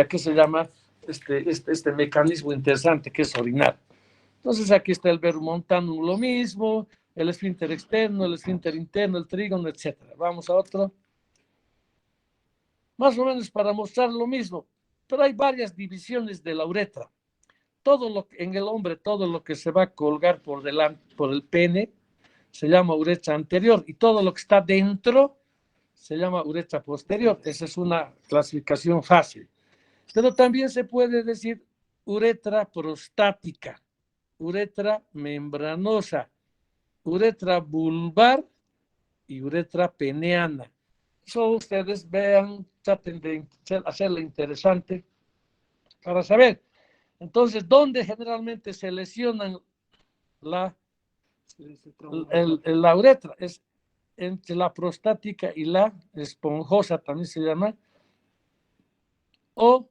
S1: que se llama este mecanismo interesante que es orinar. Entonces, aquí está el verum montanum, lo mismo, el esfínter externo, el esfínter interno, el trígono, etcétera. Vamos a otro. Más o menos para mostrar lo mismo, pero hay varias divisiones de la uretra. En el hombre, todo lo que se va a colgar por delante, por el pene, se llama uretra anterior, y todo lo que está dentro se llama uretra posterior. Esa es una clasificación fácil. Pero también se puede decir uretra prostática, uretra membranosa, uretra vulvar y uretra peneana. Eso ustedes vean, traten de hacerlo interesante para saber. Entonces, ¿dónde generalmente se lesionan la uretra? Es entre la prostática y la esponjosa, también se llama, o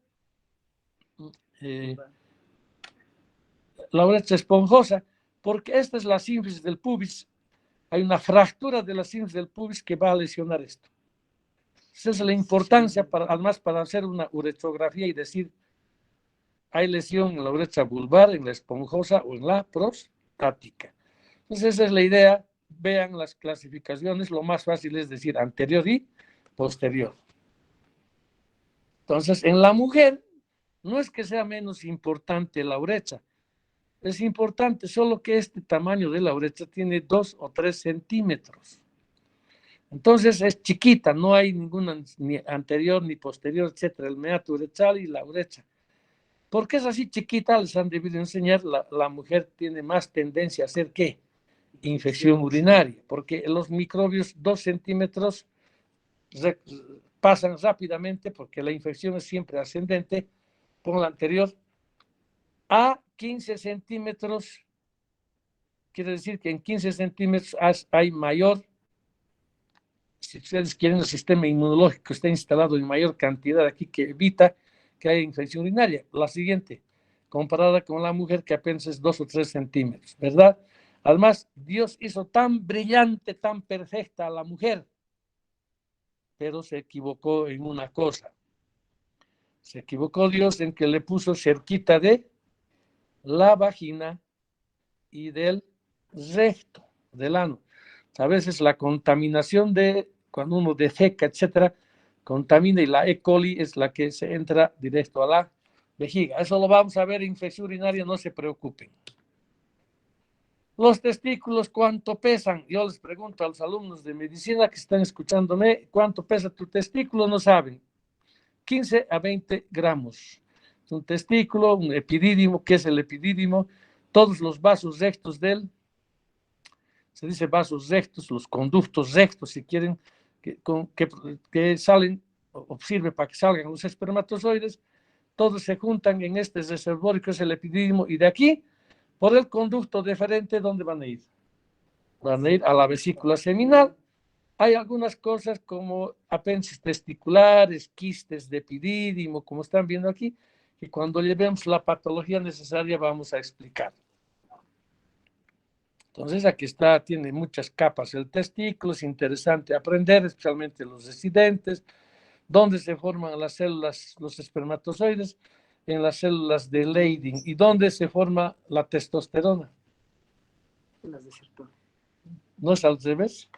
S1: la uretra esponjosa, porque esta es la sínfisis del pubis. Hay una fractura de la sínfisis del pubis que va a lesionar esto. Esa es la importancia, además, para hacer una uretrografía y decir, hay lesión en la uretra vulvar, en la esponjosa o en la prostática. Entonces, esa es la idea. Vean las clasificaciones. Lo más fácil es decir anterior y posterior. Entonces, en la mujer, no es que sea menos importante la uretra. Es importante, solo que este tamaño de la uretra tiene 2 o 3 centímetros. Entonces es chiquita, no hay ninguna ni anterior ni posterior, etcétera, el meato uretral y la uretra. ¿Por qué es así chiquita? Les han debido enseñar, la mujer tiene más tendencia a hacer ¿qué? Infección urinaria, porque los microbios 2 centímetros pasan rápidamente porque la infección es siempre ascendente, por la anterior, a 15 centímetros, quiere decir que en 15 centímetros hay mayor, si ustedes quieren, el sistema inmunológico está instalado en mayor cantidad aquí que evita que haya infección urinaria. La siguiente, comparada con la mujer que apenas es 2 o 3 centímetros, ¿verdad? Además, Dios hizo tan brillante, tan perfecta a la mujer, pero se equivocó en una cosa. Se equivocó Dios en que le puso cerquita de la vagina y del recto, del ano. A veces la contaminación de, cuando uno defeca, etcétera, contamina y la E. coli es la que se entra directo a la vejiga. Eso lo vamos a ver en infección urinaria, no se preocupen. Los testículos, ¿cuánto pesan? Yo les pregunto a los alumnos de medicina que están escuchándome, ¿cuánto pesa tu testículo? No saben. 15 a 20 gramos. Es un testículo, un epidídimo. ¿Qué es el epidídimo? Todos los vasos rectos se dice vasos rectos, los conductos rectos, si quieren, que salen, o sirve para que salgan los espermatozoides, todos se juntan en este reservorio que es el epidídimo, y de aquí, por el conducto deferente, ¿dónde van a ir? Van a ir a la vesícula seminal. Hay algunas cosas como apéndices testiculares, quistes de epidídimo, como están viendo aquí, que cuando llevemos la patología necesaria vamos a explicar. Entonces aquí está, tiene muchas capas el testículo, es interesante aprender, especialmente los residentes, dónde se forman las células, los espermatozoides, en las células de Leydig, y dónde se forma la testosterona. No es al revés,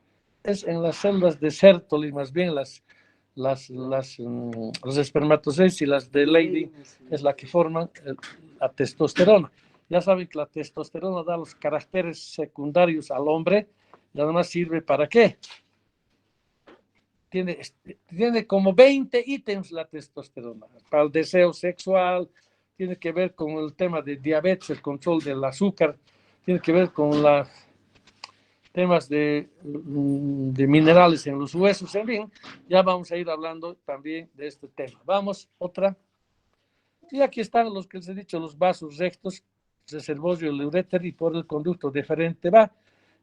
S1: es en las células de Sertoli, más bien los espermatozoides y las de Leydig es la que forman la testosterona. Ya saben que la testosterona da los caracteres secundarios al hombre y además sirve para ¿qué? Tiene como 20 ítems la testosterona. Para el deseo sexual, tiene que ver con el tema de diabetes, el control del azúcar, tiene que ver con los temas de minerales en los huesos, en fin, ya vamos a ir hablando también de este tema. Vamos, otra. Y aquí están los que les he dicho, los vasos rectos, reservorio, el uréter, y por el conducto deferente va.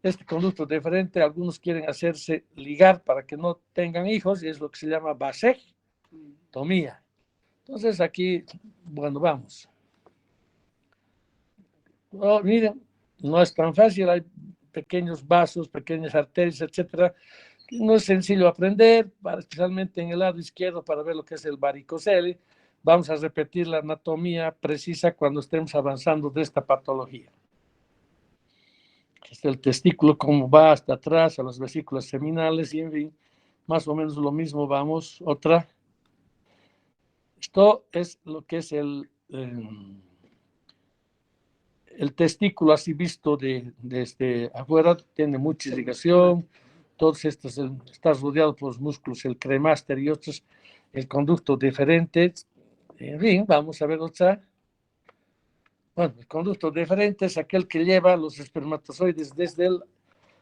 S1: Este conducto deferente, algunos quieren hacerse ligar para que no tengan hijos, y es lo que se llama vasectomía. Entonces aquí, bueno, vamos. Oh, miren, no es tan fácil, hay pequeños vasos, pequeñas arterias, etcétera. No es sencillo aprender, especialmente en el lado izquierdo, para ver lo que es el varicocele. Vamos a repetir la anatomía precisa cuando estemos avanzando de esta patología. Este es el testículo, cómo va hasta atrás a las vesículas seminales, y en fin, más o menos lo mismo. Vamos, otra. Esto es lo que es el testículo así visto desde afuera, tiene mucha irrigación, todos estos, está rodeado por los músculos, el cremaster y otros, el conducto deferente. En fin, vamos a ver otra. Bueno, el conducto deferente es aquel que lleva los espermatozoides desde el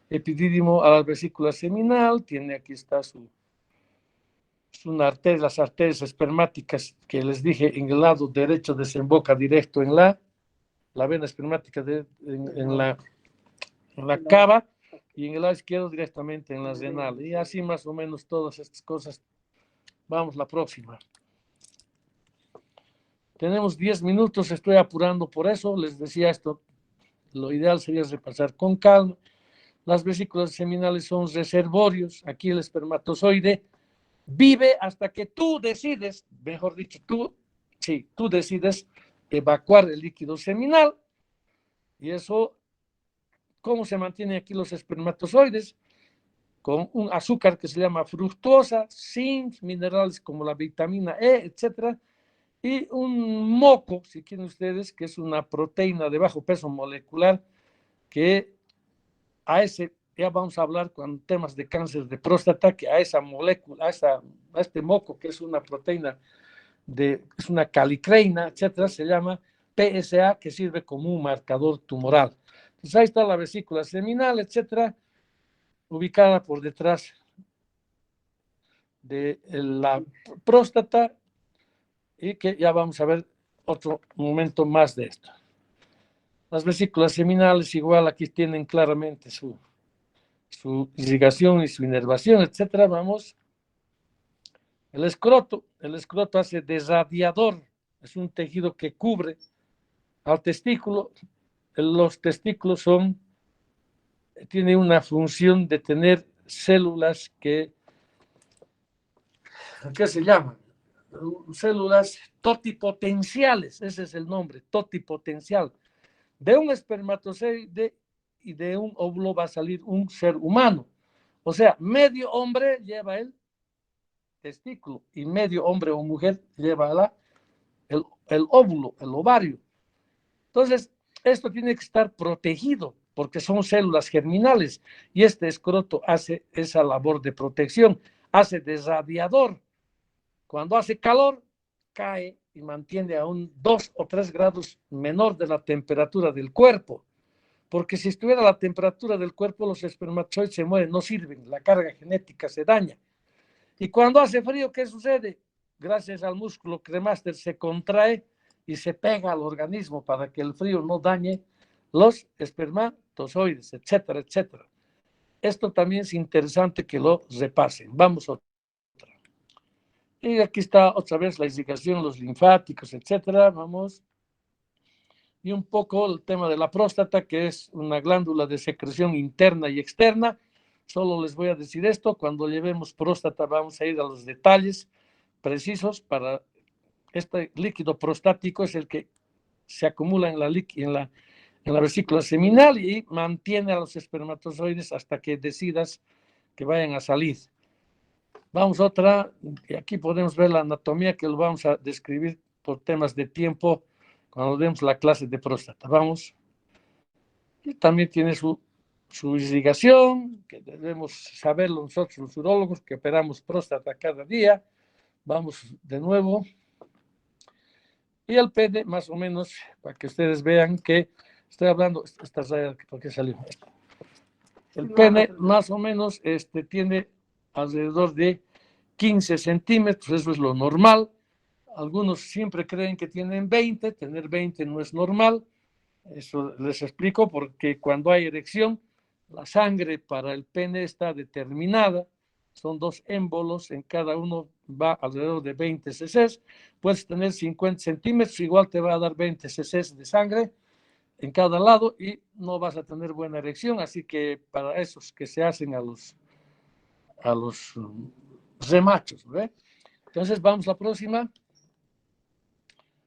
S1: epidídimo a la vesícula seminal. Tiene, aquí está una arteria, las arterias espermáticas que les dije, en el lado derecho desemboca directo en la vena espermática en la cava, y en el lado izquierdo directamente en la renal. Y así más o menos todas estas cosas. Vamos, la próxima. Tenemos 10 minutos, estoy apurando por eso, les decía esto. lo ideal sería repasar con calma. Las vesículas seminales son reservorios. Aquí el espermatozoide vive hasta que tú decides, mejor dicho, tú decides evacuar el líquido seminal. Y eso, ¿cómo se mantienen aquí los espermatozoides? Con un azúcar que se llama fructuosa, zinc, minerales como la vitamina E, etcétera, y un moco, si quieren ustedes, que es una proteína de bajo peso molecular, que ya vamos a hablar con temas de cáncer de próstata, que a esa molécula, a este moco, que es una proteína, es una calicreina, etcétera, se llama PSA, que sirve como un marcador tumoral. Entonces ahí está la vesícula seminal, etcétera, ubicada por detrás de la próstata, y que ya vamos a ver otro momento más de esto. Las vesículas seminales igual aquí tienen claramente su irrigación y su inervación, etcétera. Vamos. El escroto hace de radiador, es un tejido que cubre al testículo. Los testículos tienen una función de tener células ¿qué se llaman? Células totipotenciales, ese es el nombre, totipotencial. De un espermatozoide y de un óvulo va a salir un ser humano. O sea, medio hombre lleva el testículo y medio hombre o mujer lleva el óvulo, el ovario. Entonces, esto tiene que estar protegido porque son células germinales y este escroto hace esa labor de protección, hace de radiador. Cuando hace calor, cae y mantiene a un 2 o 3 grados menor de la temperatura del cuerpo. Porque si estuviera la temperatura del cuerpo, los espermatozoides se mueren, no sirven, la carga genética se daña. Y cuando hace frío, ¿qué sucede? Gracias al músculo cremaster se contrae y se pega al organismo para que el frío no dañe los espermatozoides, etcétera, etcétera. Esto también es interesante que lo repasen. Vamos a otra. Y aquí está otra vez la irrigación, los linfáticos, etcétera. Vamos. Y un poco el tema de la próstata, que es una glándula de secreción interna y externa. Solo les voy a decir esto, cuando llevemos próstata vamos a ir a los detalles precisos para este líquido prostático, es el que se acumula en la vesícula seminal y mantiene a los espermatozoides hasta que decidas que vayan a salir. Vamos a otra, y aquí podemos ver la anatomía que lo vamos a describir por temas de tiempo cuando demos la clase de próstata. Vamos. Y también tiene su irrigación, que debemos saberlo nosotros los urólogos que operamos próstata cada día. Vamos de nuevo. Y el pene, más o menos, para que ustedes vean que estoy hablando, esta raya, ¿por qué salió? El pene, más o menos, tiene alrededor de 15 centímetros, eso es lo normal. Algunos siempre creen que tienen 20, tener 20 no es normal. Eso les explico porque cuando hay erección, la sangre para el pene está determinada. Son 2 émbolos, en cada uno va alrededor de 20 cc. Puedes tener 50 centímetros, igual te va a dar 20 cc de sangre en cada lado y no vas a tener buena erección. Así que para esos que se hacen a los remachos, ¿ve? Entonces vamos a la próxima.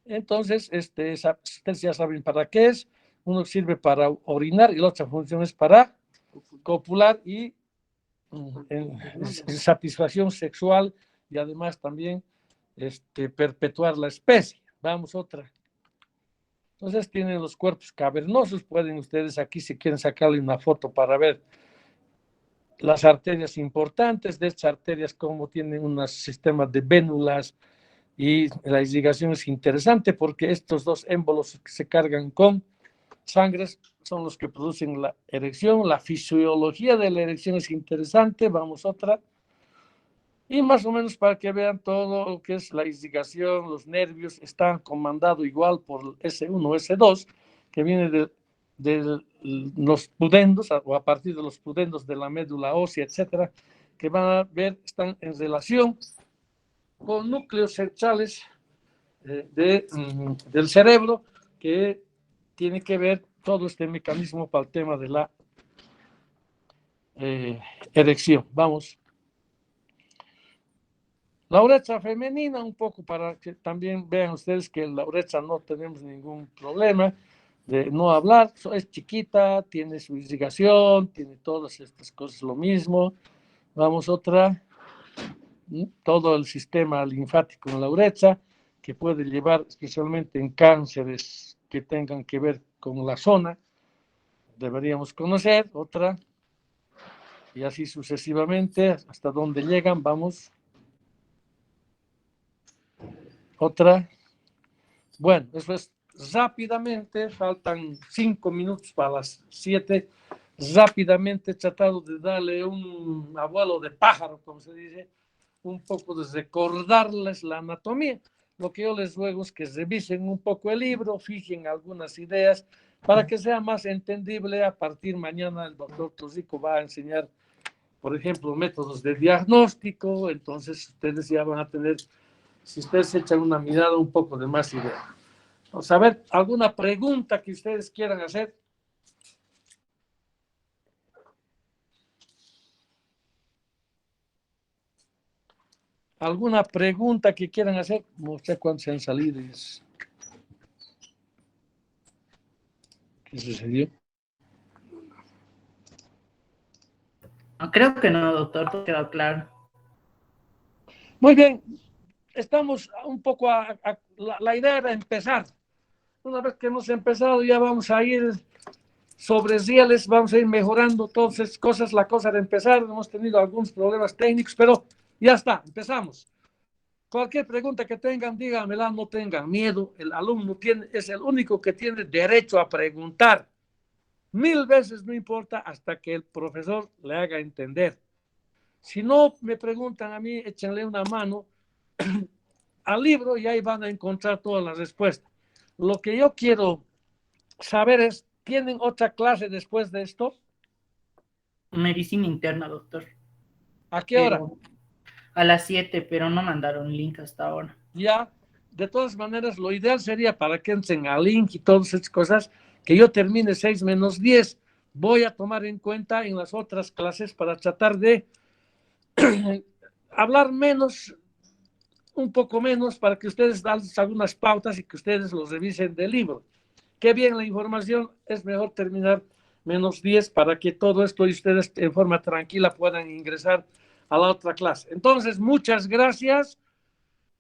S1: Entonces, ustedes ya saben para qué es. Uno sirve para orinar y la otra función es para copular y en satisfacción sexual y además también perpetuar la especie. Vamos otra. Entonces tienen los cuerpos cavernosos. Pueden ustedes aquí, si quieren, sacarle una foto para ver las arterias importantes de estas arterias, como tienen un sistema de vénulas. Y la irrigación es interesante porque estos 2 émbolos que se cargan con sangre son los que producen la erección. La fisiología de la erección es interesante. Vamos a otra. Y más o menos para que vean todo lo que es la irrigación, los nervios, están comandados igual por S1, S2, que viene de los pudendos, o a partir de los pudendos de la médula ósea, etcétera, que van a ver, están en relación con núcleos centrales del cerebro, que tiene que ver todo este mecanismo para el tema de la erección. Vamos. La uretra femenina, un poco para que también vean ustedes que la uretra no tenemos ningún problema de no hablar, es chiquita, tiene su irrigación, tiene todas estas cosas lo mismo. Vamos otra, todo el sistema linfático en la uretra, que puede llevar especialmente en cánceres que tengan que ver con la zona, deberíamos conocer. Otra, y así sucesivamente, hasta donde llegan, vamos. Otra. Bueno, eso es rápidamente, faltan 5 minutos para las 7. Rápidamente he tratado de darle un abuelo de pájaro, como se dice, un poco de recordarles la anatomía. Lo que yo les ruego es que revisen un poco el libro, fijen algunas ideas, para que sea más entendible. A partir de mañana el doctor Tosico va a enseñar, por ejemplo, métodos de diagnóstico, entonces ustedes ya van a tener, si ustedes echan una mirada, un poco de más idea. Vamos a ver, ¿alguna pregunta que ustedes quieran hacer? ¿Alguna pregunta que quieran hacer? No sé cuántos han salido. ¿Qué sucedió?
S4: No, creo que no, doctor, todo quedó claro.
S1: Muy bien, estamos un poco la idea era empezar. Una vez que hemos empezado ya vamos a ir sobre rieles, vamos a ir mejorando todas esas cosas. La cosa de empezar, hemos tenido algunos problemas técnicos, pero ya está, empezamos. Cualquier pregunta que tengan, díganmela, no tengan miedo. El alumno es el único que tiene derecho a preguntar. 1000 veces no importa hasta que el profesor le haga entender. Si no me preguntan a mí, échenle una mano al libro y ahí van a encontrar todas las respuestas. Lo que yo quiero saber es, ¿tienen otra clase después de esto?
S4: Medicina interna, doctor.
S1: ¿A qué hora?
S4: A las 7, pero no mandaron link hasta ahora.
S1: Ya, de todas maneras, lo ideal sería para que entren al link y todas esas cosas, que yo termine 6 menos 10. Voy a tomar en cuenta en las otras clases para tratar de hablar menos, un poco menos, para que ustedes dan algunas pautas y que ustedes los revisen del libro. Qué bien la información, es mejor terminar menos 10 para que todo esto y ustedes en forma tranquila puedan ingresar a la otra clase. Entonces, muchas gracias.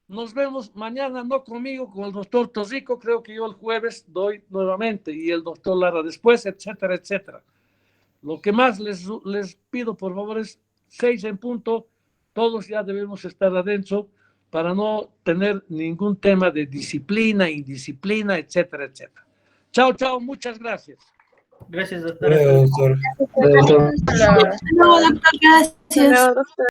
S1: Nos vemos mañana, no conmigo, con el doctor Tosico. Creo que yo el jueves doy nuevamente y el doctor Lara después, etcétera, etcétera. Lo que más les pido, por favor, es 6 en punto. Todos ya debemos estar adentro para no tener ningún tema de disciplina, indisciplina, etcétera, etcétera. Chao, chao, muchas gracias.
S4: Gracias, doctor.
S5: Doctor.
S3: No, doctor, gracias.
S6: No, doctor.